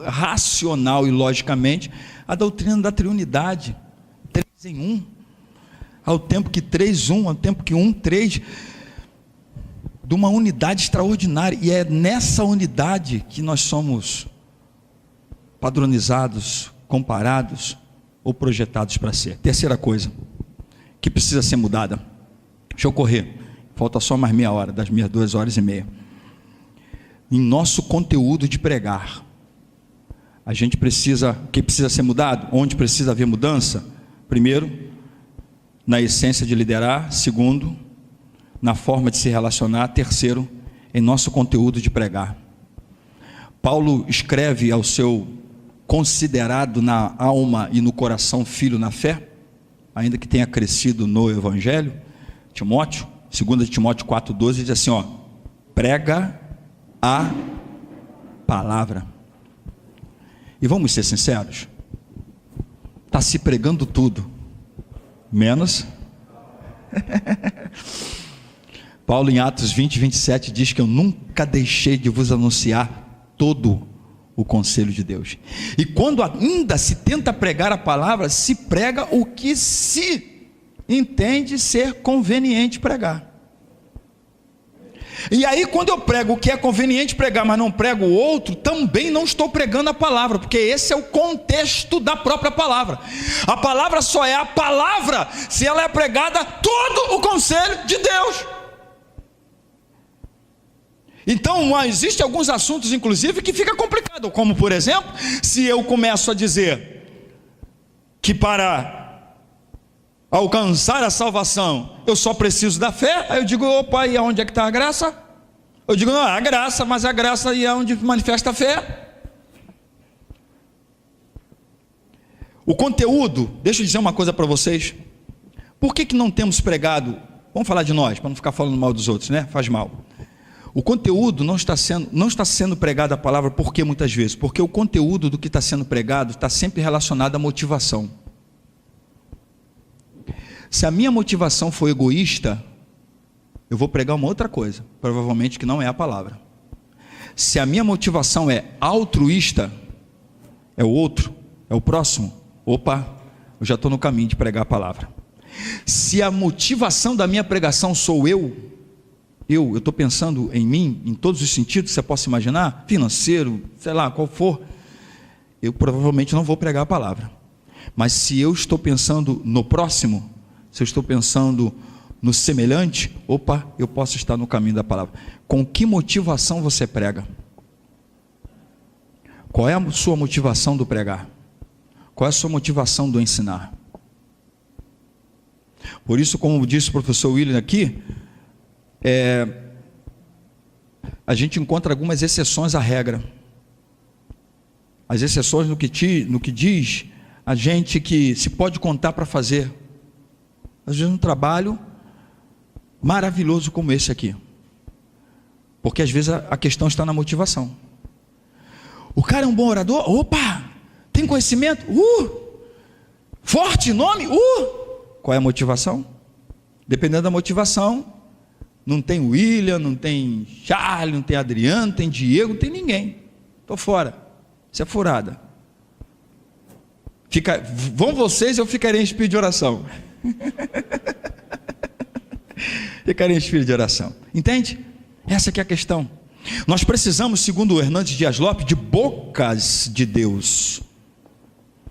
racional e logicamente a doutrina da triunidade, 3 em 1, ao tempo que 3, 1, ao tempo que 1, 3, de uma unidade extraordinária, e é nessa unidade que nós somos padronizados, comparados ou projetados para ser. Terceira coisa que precisa ser mudada, deixa eu correr, falta só mais meia hora das minhas 2h30, em nosso conteúdo de pregar. A gente precisa, o que precisa ser mudado? Onde precisa haver mudança? Primeiro, na essência de liderar. Segundo, na forma de se relacionar. Terceiro, em nosso conteúdo de pregar. Paulo escreve ao seu considerado na alma e no coração filho na fé, ainda que tenha crescido no Evangelho, Timóteo, 2 Timóteo 4,12, diz assim, prega a palavra. E vamos ser sinceros, está se pregando tudo, menos Paulo em Atos 20, 27 diz que eu nunca deixei de vos anunciar todo o conselho de Deus. E quando ainda se tenta pregar a palavra, se prega o que se entende ser conveniente pregar. E aí quando eu prego o que é conveniente pregar, mas não prego o outro, também não estou pregando a palavra, porque esse é o contexto da própria palavra. A palavra só é a palavra se ela é pregada todo o conselho de Deus. Então existem alguns assuntos inclusive que fica complicado, como por exemplo, se eu começo a dizer que para alcançar a salvação eu só preciso da fé, aí eu digo, opa, e aonde é que está a graça? Eu digo, não, a graça, mas a graça aí é onde manifesta a fé. O conteúdo, deixa eu dizer uma coisa para vocês, por que não temos pregado, vamos falar de nós, para não ficar falando mal dos outros, né? Faz mal. O conteúdo não está sendo pregado a palavra, por que muitas vezes? Porque o conteúdo do que está sendo pregado está sempre relacionado à motivação. Se a minha motivação for egoísta, eu vou pregar uma outra coisa, provavelmente que não é a palavra. Se a minha motivação é altruísta, é o outro, é o próximo, opa, eu já estou no caminho de pregar a palavra. Se a motivação da minha pregação sou eu, eu estou pensando em mim, em todos os sentidos que você possa imaginar, financeiro, sei lá, qual for, eu provavelmente não vou pregar a palavra. Mas se eu estou pensando no próximo, se eu estou pensando no semelhante, opa, eu posso estar no caminho da palavra. Com que motivação você prega? Qual é a sua motivação do pregar? Qual é a sua motivação do ensinar? Por isso, como disse o professor William aqui, a gente encontra algumas exceções à regra. As exceções no que diz a gente que se pode contar para fazer. Às vezes um trabalho maravilhoso como esse aqui. Porque às vezes a questão está na motivação. O cara é um bom orador? Opa! Tem conhecimento? Forte, nome? Qual é a motivação? Dependendo da motivação, não tem William, não tem Charlie, não tem Adriano, não tem Diego, não tem ninguém. Estou fora. Isso é furada. Vão vocês, eu ficarei em espírito de oração. Ficarei em espírito de oração. Entende? Essa que é a questão. Nós precisamos, segundo o Hernandes Dias Lopes, de bocas de Deus,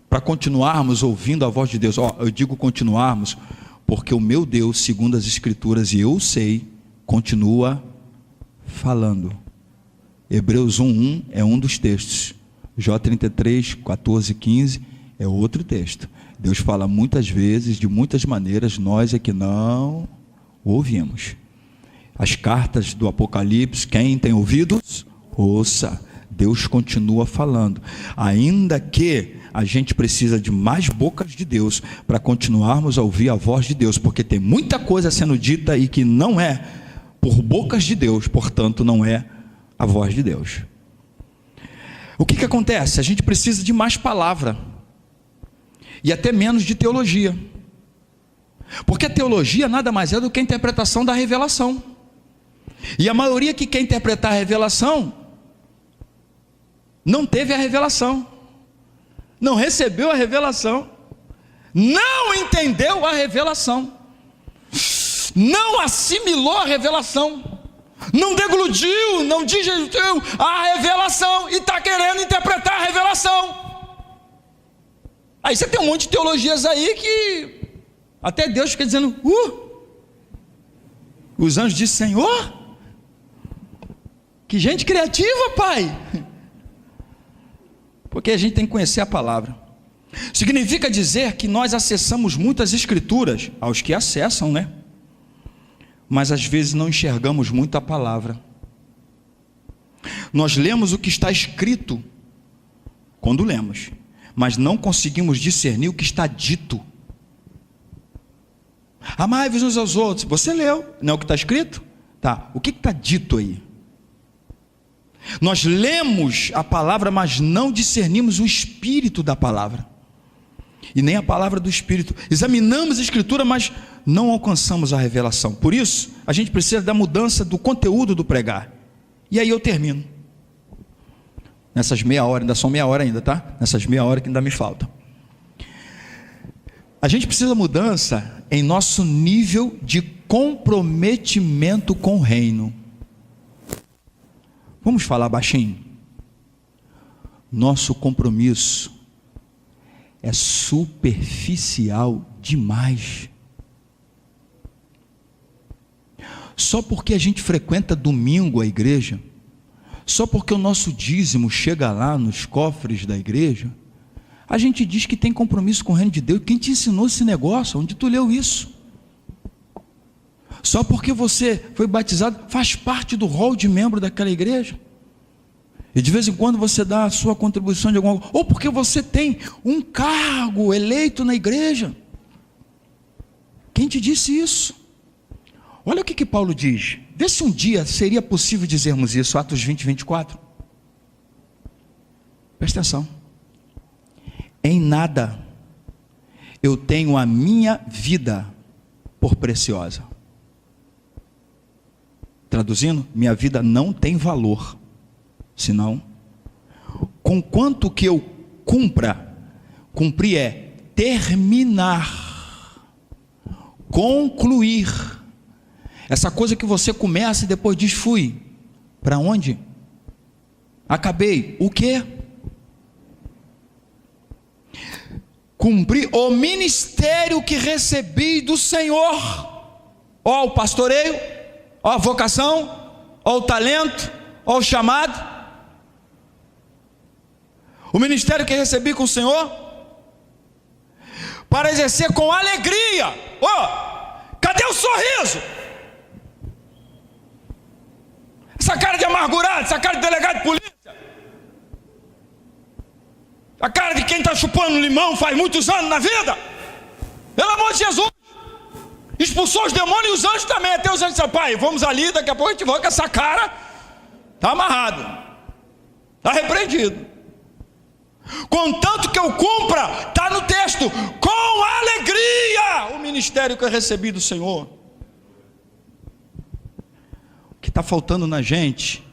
para continuarmos ouvindo a voz de Deus. Eu digo continuarmos, porque o meu Deus, segundo as Escrituras, e eu sei, continua falando. Hebreus 1:1 é um dos textos. Jó 33, 14, 15 é outro texto. Deus fala muitas vezes, de muitas maneiras, nós é que não ouvimos. As cartas do Apocalipse, quem tem ouvidos, ouça. Deus continua falando, ainda que a gente precisa de mais bocas de Deus, para continuarmos a ouvir a voz de Deus, porque tem muita coisa sendo dita e que não é por bocas de Deus, portanto não é a voz de Deus. O que acontece? A gente precisa de mais palavra, e até menos de teologia, porque a teologia nada mais é do que a interpretação da revelação, e a maioria que quer interpretar a revelação, não teve a revelação, não recebeu a revelação, não entendeu a revelação, não assimilou a revelação, não degludiu, não digestiu a revelação, e está querendo interpretar a revelação. Aí você tem um monte de teologias aí que até Deus fica dizendo, os anjos dizem, Senhor, que gente criativa, Pai. Porque a gente tem que conhecer a palavra. Significa dizer que nós acessamos muitas escrituras, aos que acessam, né? Mas às vezes não enxergamos muito a palavra. Nós lemos o que está escrito quando lemos, mas não conseguimos discernir o que está dito. Amai-vos uns aos outros. Você leu, não é o que está escrito? Tá, o que está dito aí? Nós lemos a palavra, mas não discernimos o espírito da palavra, e nem a palavra do espírito. Examinamos a escritura, mas não alcançamos a revelação. Por isso, a gente precisa da mudança do conteúdo do pregar. E aí eu termino. Nessas meia hora, ainda são meia hora ainda, tá? Nessas meia hora que ainda me falta. A gente precisa mudança em nosso nível de comprometimento com o reino. Vamos falar baixinho? Nosso compromisso é superficial demais. Só porque a gente frequenta domingo a igreja, só porque o nosso dízimo chega lá nos cofres da igreja, a gente diz que tem compromisso com o reino de Deus. Quem te ensinou esse negócio? Onde tu leu isso? Só porque você foi batizado, faz parte do rol de membro daquela igreja, e de vez em quando você dá a sua contribuição de alguma coisa, ou porque você tem um cargo eleito na igreja. Quem te disse isso? Olha o que Paulo diz. Vê se um dia seria possível dizermos isso. Atos 20, 24. Presta atenção. Em nada eu tenho a minha vida por preciosa. Traduzindo, minha vida não tem valor, senão, conquanto que eu cumprir é terminar, concluir, Essa coisa que você começa e depois diz: fui. Para onde? Acabei. O quê? Cumpri o ministério que recebi do Senhor. Ó o pastoreio, ó a vocação, ó o talento, ó o chamado. O ministério que recebi com o Senhor, para exercer com alegria. Ó, cadê o sorriso? Essa cara de amargurado, essa cara de delegado de polícia, a cara de quem está chupando limão faz muitos anos na vida. Pelo amor de Jesus. Expulsou os demônios e os anjos também. Até os anjos disseram: pai, vamos ali, daqui a pouco a gente volta, que essa cara está amarrado, está repreendido. Contanto que eu cumpra, está no texto, com alegria, o ministério que eu recebi do Senhor. O que está faltando na gente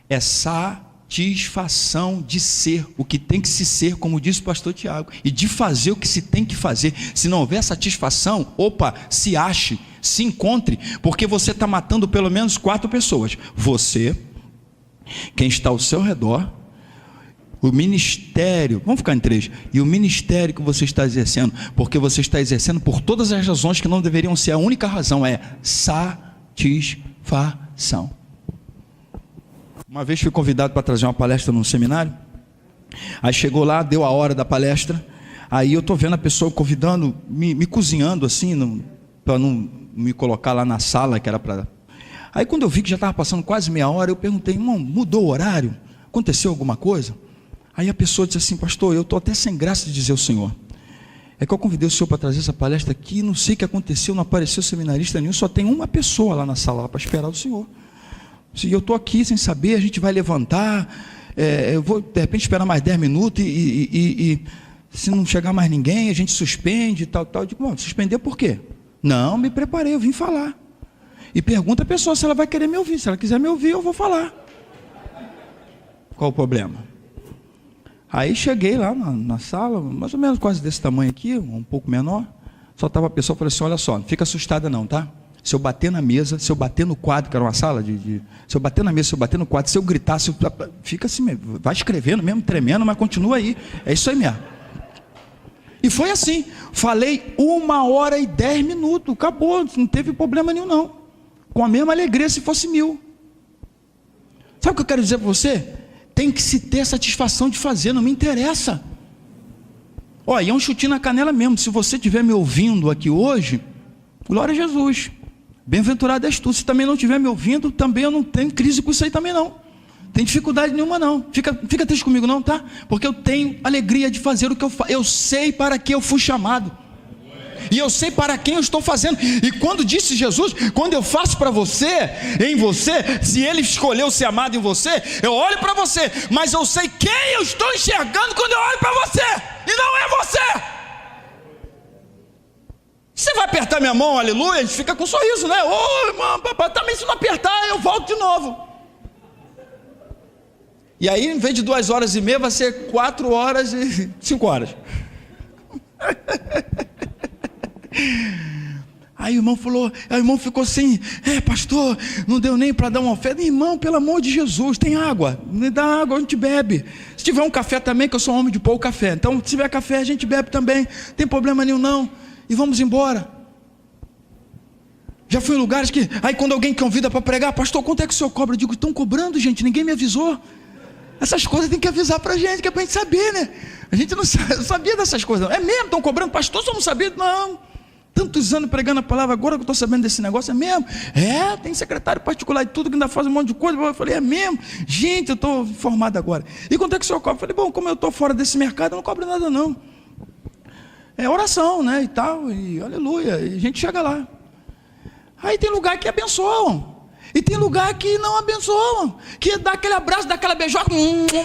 é satisfação de ser o que tem que se ser, como disse o pastor Tiago, e de fazer o que se tem que fazer. Se não houver satisfação, se ache, se encontre, porque você está matando pelo menos 4 pessoas: você, quem está ao seu redor, o ministério, vamos ficar em 3, e o ministério que você está exercendo, porque você está exercendo por todas as razões que não deveriam ser. A única razão é satisfação. Uma vez fui convidado para trazer uma palestra num seminário. Aí chegou lá, deu a hora da palestra. Aí eu estou vendo a pessoa convidando, me cozinhando assim, para não me colocar lá na sala que era para. Aí quando eu vi que já estava passando quase meia hora, eu perguntei: irmão, mudou o horário? Aconteceu alguma coisa? Aí a pessoa disse assim: pastor, eu estou até sem graça de dizer ao senhor. É que eu convidei o senhor para trazer essa palestra aqui, não sei o que aconteceu, não apareceu seminarista nenhum, só tem uma pessoa lá na sala para esperar o senhor. Se eu estou aqui sem saber, a gente vai levantar, eu vou de repente esperar mais 10 minutos e se não chegar mais ninguém, a gente suspende e tal. Eu digo: bom, suspender por quê? Não, me preparei, eu vim falar. E pergunta a pessoa se ela vai querer me ouvir. Se ela quiser me ouvir, eu vou falar. Qual o problema? Aí cheguei lá na sala, mais ou menos quase desse tamanho aqui, um pouco menor. Só estava a pessoa, falou assim: olha só, não fica assustada não, tá? Se eu bater na mesa, se eu bater no quadro, que era uma sala se eu bater na mesa, se eu bater no quadro, se eu gritar, fica assim mesmo, vai escrevendo mesmo, tremendo, mas continua aí, é isso aí mesmo. E foi assim, falei 1h10, acabou, não teve problema nenhum não, com a mesma alegria se fosse 1000. Sabe o que eu quero dizer para você? Tem que se ter satisfação de fazer, não me interessa. Olha, é um chutinho na canela mesmo. Se você estiver me ouvindo aqui hoje, glória a Jesus, bem-aventurado és tu. Se também não estiver me ouvindo, também eu não tenho crise com isso aí também não, tem dificuldade nenhuma não, fica triste comigo não, tá? Porque eu tenho alegria de fazer o que eu faço. Eu sei para que eu fui chamado, e eu sei para quem eu estou fazendo. E quando disse Jesus: quando eu faço para você, em você, se ele escolheu ser amado em você, eu olho para você, mas eu sei quem eu estou enxergando quando eu olho para você, e não é você. Você vai apertar minha mão, aleluia, a gente fica com um sorriso, né? Ô irmão, papai, também se não apertar, eu volto de novo. E aí, em vez de 2h30, vai ser 4 horas e 5 horas. Aí o irmão falou, o irmão ficou assim: pastor, não deu nem para dar uma oferta. Irmão, pelo amor de Jesus, tem água, me dá água, a gente bebe. Se tiver um café também, que eu sou um homem de pouco café, então se tiver café a gente bebe também, não tem problema nenhum não, e vamos embora. Já fui em lugares que, aí quando alguém convida para pregar: pastor, quanto é que o senhor cobra? Eu digo: estão cobrando, gente, ninguém me avisou. Essas coisas tem que avisar para a gente, que é para a gente saber, né? A gente não sabia dessas coisas. É mesmo, estão cobrando? Pastor, você não sabia? Não. Tantos anos pregando a palavra, agora que eu estou sabendo desse negócio, é mesmo? Tem secretário particular e tudo, que ainda faz um monte de coisa. Eu falei: é mesmo? Gente, eu estou formado agora. E quanto é que o senhor cobra? Eu falei: bom, como eu estou fora desse mercado, eu não cobro nada não. É oração, né, e tal, e aleluia, e a gente chega lá. Aí tem lugar que abençoam, e tem lugar que não abençoam, que dá aquele abraço, dá aquela beijoca,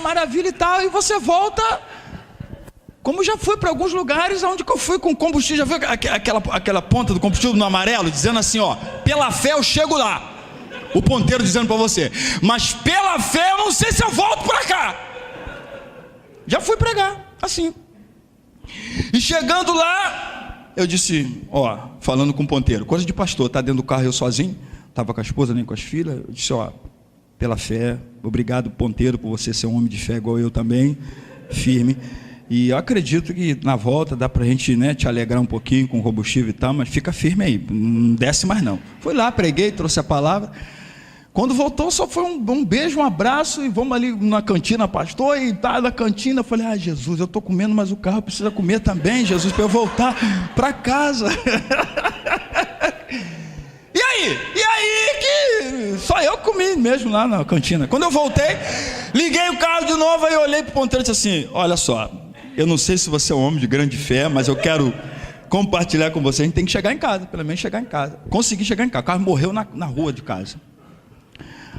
maravilha e tal, e você volta. Como já fui para alguns lugares onde eu fui com combustível, já viu aquela ponta do combustível no amarelo, dizendo assim, ó: pela fé eu chego lá. O ponteiro dizendo para você: mas pela fé eu não sei se eu volto para cá. Já fui pregar assim. E chegando lá, eu disse, ó, falando com o ponteiro, coisa de pastor, tá dentro do carro eu sozinho, estava com a esposa nem com as filhas. Eu disse, ó, pela fé, obrigado, ponteiro, por você ser um homem de fé igual eu também, firme. E eu acredito que na volta dá pra gente, né, te alegrar um pouquinho com o combustível e tal, mas fica firme aí, não desce mais não. Fui lá, preguei, trouxe a palavra. Quando voltou só foi um beijo, um abraço e vamos ali na cantina, pastor, e tá na cantina. Eu falei, ah, Jesus, eu estou comendo, mas o carro precisa comer também, Jesus, para eu voltar para casa. E aí que só eu comi mesmo lá na cantina. Quando eu voltei, liguei o carro de novo, aí eu olhei para o ponteiro e disse assim, olha só, eu não sei se você é um homem de grande fé, mas eu quero compartilhar com você, a gente tem que chegar em casa, pelo menos chegar em casa. Consegui chegar em casa, o carro morreu na rua de casa.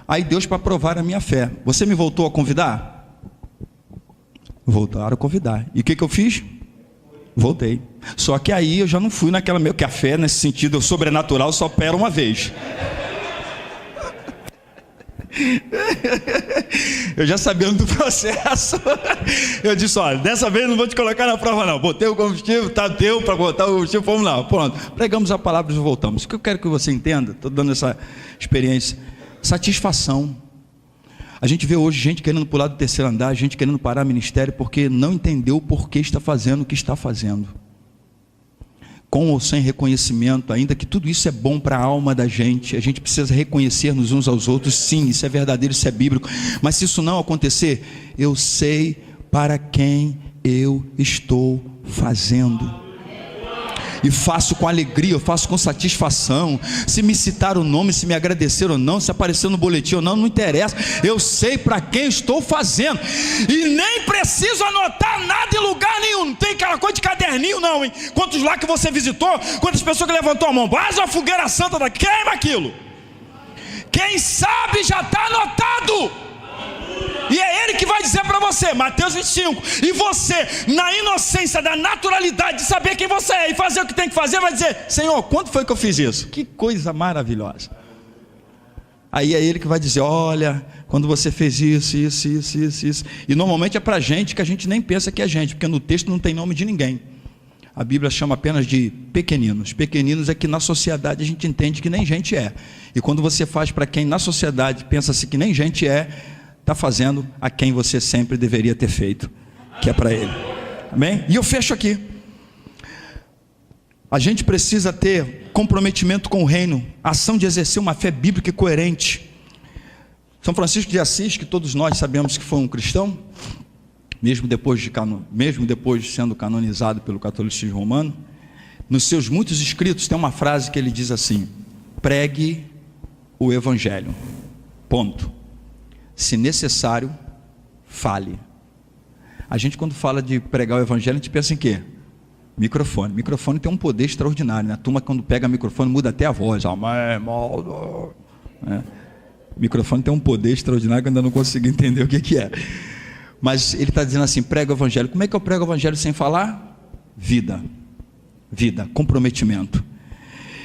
Aí Deus, para provar a minha fé, você me voltou a convidar? Voltaram a convidar. E o que eu fiz? Voltei. Só que aí eu já não fui naquela meio que a fé, nesse sentido, sobrenatural, só opera uma vez. Eu já sabendo do processo. Eu disse, olha, dessa vez não vou te colocar na prova não. Botei o combustível, tá teu para botar o combustível, vamos lá, pronto. Pregamos a palavra e voltamos. O que eu quero que você entenda, estou dando essa experiência, satisfação. A gente vê hoje gente querendo pular do terceiro andar, gente querendo parar ministério porque não entendeu por que está fazendo o que está fazendo. Com ou sem reconhecimento, ainda que tudo isso é bom para a alma da gente, a gente precisa reconhecer-nos uns aos outros, sim, isso é verdadeiro, isso é bíblico, mas se isso não acontecer, eu sei para quem eu estou fazendo. E faço com alegria, eu faço com satisfação. Se me citar o nome, se me agradecer ou não, se aparecer no boletim ou não, não interessa. Eu sei para quem estou fazendo. E nem preciso anotar nada em lugar nenhum. Não tem aquela coisa de caderninho não, hein? Quantos lá que você visitou, quantas pessoas que levantou a mão, faz uma fogueira santa daqui, queima aquilo. Quem sabe já está anotado. E é Ele que vai dizer para você, Mateus 25, e você, na inocência da naturalidade de saber quem você é e fazer o que tem que fazer, vai dizer, Senhor, quando foi que eu fiz isso? Que coisa maravilhosa. Aí é Ele que vai dizer, olha, quando você fez isso. E normalmente é para gente que a gente nem pensa que é gente, porque no texto não tem nome de ninguém. A Bíblia chama apenas de pequeninos. Pequeninos é que na sociedade a gente entende que nem gente é. E quando você faz para quem na sociedade pensa-se que nem gente é, está fazendo a quem você sempre deveria ter feito, que é para Ele. Amém? E eu fecho aqui. A gente precisa ter comprometimento com o reino, ação de exercer uma fé bíblica e coerente. São Francisco de Assis, que todos nós sabemos que foi um cristão, mesmo depois de sendo canonizado pelo catolicismo romano, nos seus muitos escritos tem uma frase que ele diz assim: pregue o evangelho, ponto. Se necessário, fale. A gente, quando fala de pregar o evangelho, a gente pensa em quê? Microfone. Microfone tem um poder extraordinário, né? A turma, quando pega microfone, muda até a voz. Microfone tem um poder extraordinário que eu ainda não consigo entender o que é. Mas ele está dizendo assim, prega o evangelho. Como é que eu prego o evangelho sem falar? Vida, comprometimento.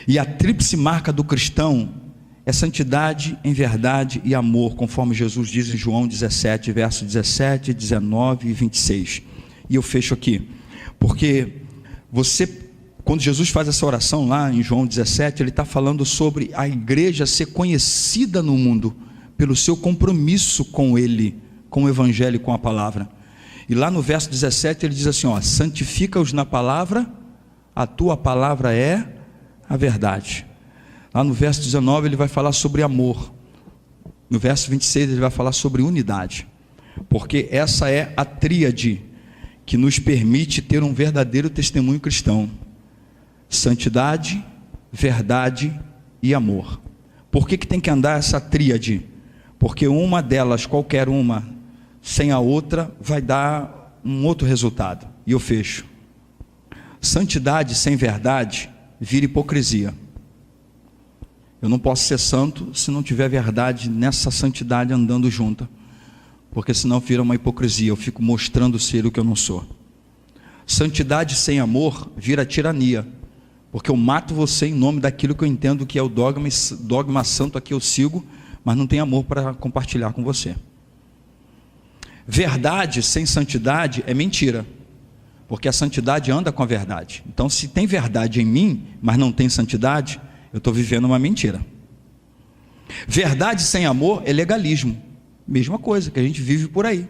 E a tríplice marca do cristão é santidade em verdade e amor, conforme Jesus diz em João 17, verso 17, 19 e 26. E eu fecho aqui, porque quando Jesus faz essa oração lá em João 17, ele está falando sobre a igreja ser conhecida no mundo pelo seu compromisso com Ele, com o Evangelho e com a palavra. E lá no verso 17 ele diz assim, ó, santifica-os na palavra, a tua palavra é a verdade. Lá no verso 19 ele vai falar sobre amor. No verso 26 ele vai falar sobre unidade. Porque essa é a tríade que nos permite ter um verdadeiro testemunho cristão. Santidade, verdade e amor. Por que tem que andar essa tríade? Porque uma delas, qualquer uma, sem a outra, vai dar um outro resultado. E eu fecho. Santidade sem verdade vira hipocrisia. Eu não posso ser santo se não tiver verdade nessa santidade andando junta, porque senão vira uma hipocrisia, eu fico mostrando ser o que eu não sou. Santidade sem amor vira tirania, porque eu mato você em nome daquilo que eu entendo que é o dogma santo a que eu sigo, mas não tem amor para compartilhar com você. Verdade sem santidade é mentira, porque a santidade anda com a verdade. Então, se tem verdade em mim, mas não tem santidade, eu estou vivendo uma mentira. Verdade sem amor é legalismo. Mesma coisa que a gente vive por aí,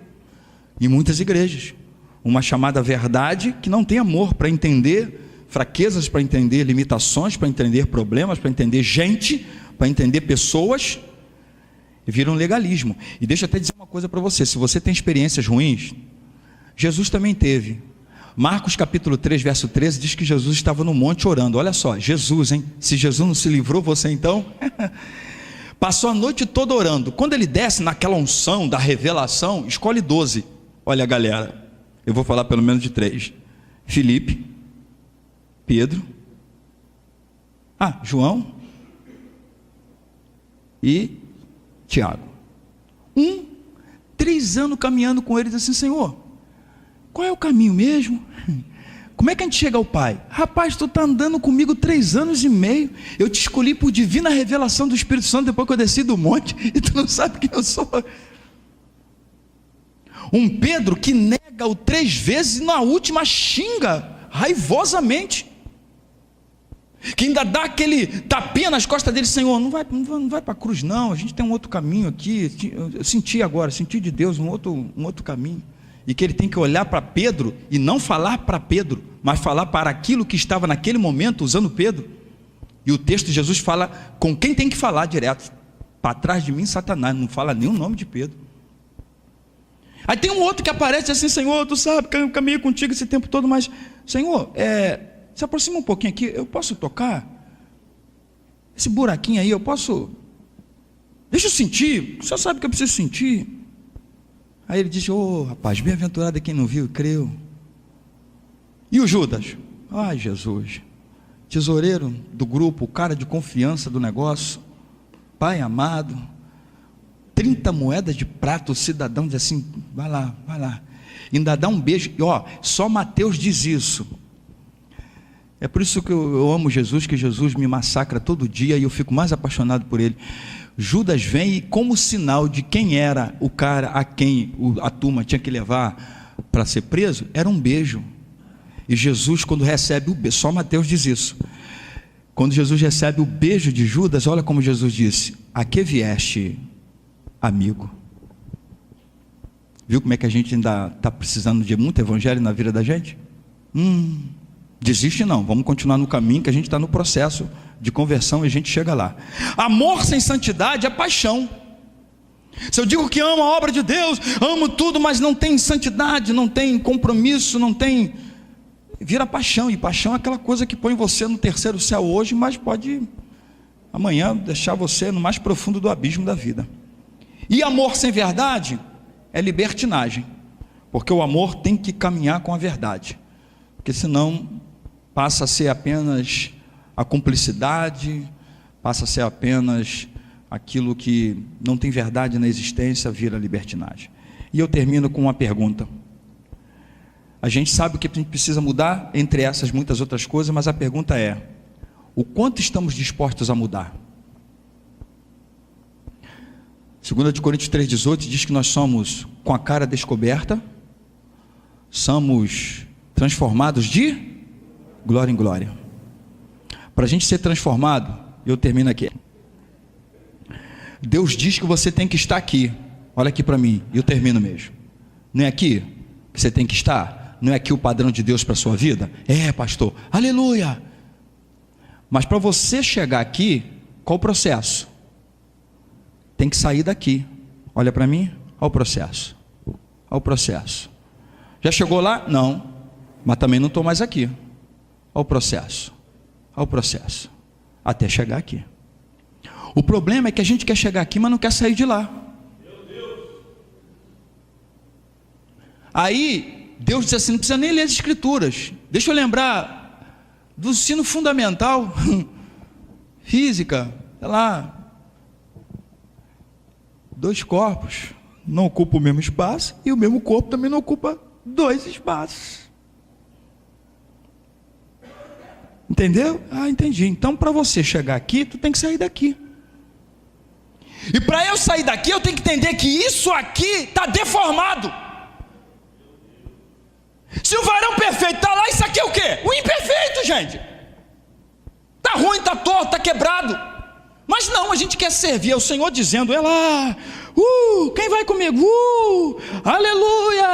em muitas igrejas. Uma chamada verdade que não tem amor para entender fraquezas, para entender limitações, para entender problemas, para entender gente, para entender pessoas, e vira um legalismo. E deixa eu até dizer uma coisa para você: se você tem experiências ruins, Jesus também teve. Marcos capítulo 3, verso 13, diz que Jesus estava no monte orando. Olha só, Jesus, hein? Se Jesus não se livrou, você então... Passou a noite toda orando. Quando ele desce naquela unção da revelação, escolhe 12. Olha, galera, eu vou falar pelo menos de 3. Filipe, Pedro, João e Tiago. 3 anos caminhando com ele, diz assim: Senhor, qual é o caminho mesmo? Como é que a gente chega ao Pai? Rapaz, tu está andando comigo 3 anos e meio. Eu te escolhi por divina revelação do Espírito Santo depois que eu desci do monte, e tu não sabe quem eu sou. Um Pedro que nega-o 3 vezes e na última xinga raivosamente, que ainda dá aquele tapinha nas costas dele: Senhor, não vai para a cruz não, a gente tem um outro caminho aqui. Eu senti de Deus um outro caminho. E que ele tem que olhar para Pedro e não falar para Pedro, mas falar para aquilo que estava naquele momento usando Pedro. E o texto de Jesus fala com quem tem que falar direto: para trás de mim, Satanás. Não fala nem o nome de Pedro. Aí tem um outro que aparece assim: Senhor, tu sabe que eu caminhei contigo esse tempo todo, mas Senhor, se aproxima um pouquinho aqui, eu posso tocar? Esse buraquinho aí, eu posso? Deixa eu sentir, o senhor sabe que eu preciso sentir. Aí ele diz: rapaz, bem-aventurado é quem não viu e creu. E o Judas? Jesus, tesoureiro do grupo, o cara de confiança do negócio, pai amado, 30 moedas de prata, o cidadão diz assim: vai lá, ainda dá um beijo. E só Mateus diz isso. É por isso que eu amo Jesus, que Jesus me massacra todo dia e eu fico mais apaixonado por ele. Judas vem e, como sinal de quem era o cara a quem a turma tinha que levar para ser preso, era um beijo. E Jesus, quando recebe o beijo, só Mateus diz isso, quando Jesus recebe o beijo de Judas, olha como Jesus disse: a que vieste, amigo? Viu como é que a gente ainda está precisando de muito evangelho na vida da gente? Desiste não, vamos continuar no caminho, que a gente está no processo de conversão e a gente chega lá. Amor sem santidade é paixão. Se eu digo que amo a obra de Deus, amo tudo, mas não tem santidade, não tem compromisso, não tem... vira paixão. E paixão é aquela coisa que põe você no terceiro céu hoje, mas pode amanhã deixar você no mais profundo do abismo da vida. E amor sem verdade é libertinagem, porque o amor tem que caminhar com a verdade, porque senão passa a ser apenas a cumplicidade, passa a ser apenas aquilo que não tem verdade na existência, vira libertinagem. E eu termino com uma pergunta. A gente sabe o que a gente precisa mudar, entre essas muitas outras coisas, mas a pergunta é: o quanto estamos dispostos a mudar? 2 Coríntios 3,18 diz que nós somos com a cara descoberta, somos transformados de glória em glória. Para a gente ser transformado, eu termino aqui. Deus diz que você tem que estar aqui. Olha aqui para mim, eu termino mesmo. Não é aqui que você tem que estar? Não é aqui o padrão de Deus para a sua vida? Pastor, aleluia! Mas para você chegar aqui, qual o processo? Tem que sair daqui. Olha para mim, olha o processo. Olha o processo. Já chegou lá? Não. Mas também não estou mais aqui. Olha o processo. Ao processo, até chegar aqui. O problema é que a gente quer chegar aqui, mas não quer sair de lá. Aí Deus diz assim: não precisa nem ler as escrituras, deixa eu lembrar do ensino fundamental, física, sei lá, 2 corpos não ocupam o mesmo espaço, e o mesmo corpo também não ocupa 2 espaços. Entendeu? Entendi. Então, para você chegar aqui, tu tem que sair daqui. E para eu sair daqui, eu tenho que entender que isso aqui está deformado. Se o varão perfeito está lá, isso aqui é o quê? O imperfeito, gente. Está ruim, está torto, está quebrado. Mas não, a gente quer servir ao Senhor dizendo: é lá, quem vai comigo? Aleluia,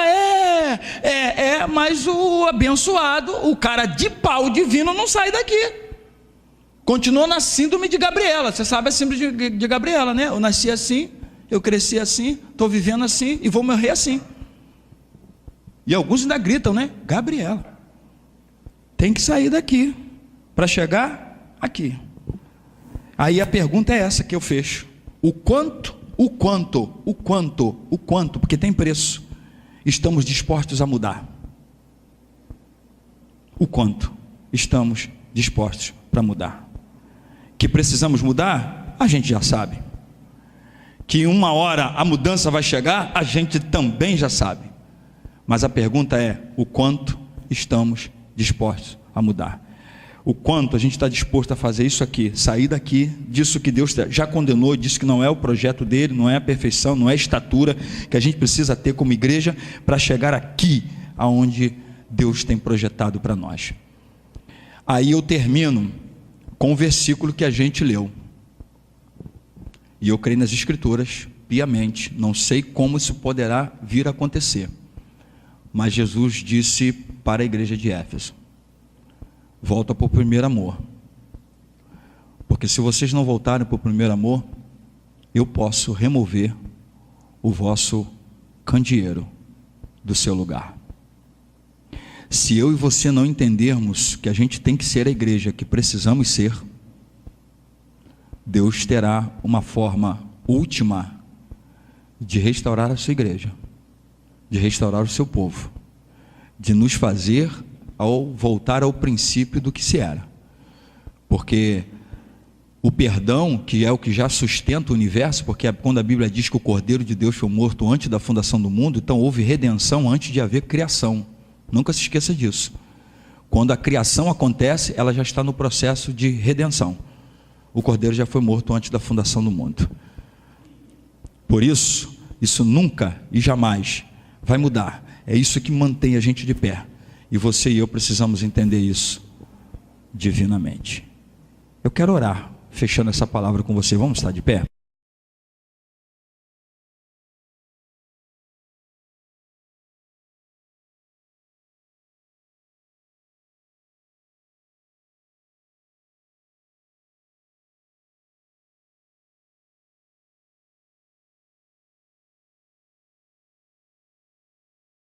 mas o abençoado, o cara de pau divino não sai daqui. Continua na síndrome de Gabriela. Você sabe a síndrome de Gabriela, né? Eu nasci assim, eu cresci assim, estou vivendo assim e vou morrer assim. E alguns ainda gritam, né? Gabriela, tem que sair daqui para chegar aqui. Aí a pergunta é essa que eu fecho: o quanto, porque tem preço, estamos dispostos a mudar? O quanto estamos dispostos para mudar? Que precisamos mudar, a gente já sabe. Que uma hora a mudança vai chegar, a gente também já sabe. Mas a pergunta é: o quanto estamos dispostos a mudar? O quanto a gente está disposto a fazer isso aqui, sair daqui, disso que Deus já condenou, disse que não é o projeto dele, não é a perfeição, não é a estatura que a gente precisa ter como igreja para chegar aqui, aonde Deus tem projetado para nós. Aí eu termino com o versículo que a gente leu. E eu creio nas Escrituras piamente, não sei como isso poderá vir a acontecer, mas Jesus disse para a igreja de Éfeso: volta para o primeiro amor, porque se vocês não voltarem para o primeiro amor, eu posso remover o vosso candeeiro do seu lugar. Se eu e você não entendermos que a gente tem que ser a igreja que precisamos ser, Deus terá uma forma última de restaurar a sua igreja, de restaurar o seu povo, de nos fazer ao voltar ao princípio do que se era. Porque o perdão, que é o que já sustenta o universo, porque quando a Bíblia diz que o Cordeiro de Deus foi morto antes da fundação do mundo, então houve redenção antes de haver criação. Nunca se esqueça disso. Quando a criação acontece, ela já está no processo de redenção. O Cordeiro já foi morto antes da fundação do mundo. Por isso, isso nunca e jamais vai mudar. É isso que mantém a gente de pé. E você e eu precisamos entender isso divinamente. Eu quero orar, fechando essa palavra com você. Vamos estar de pé?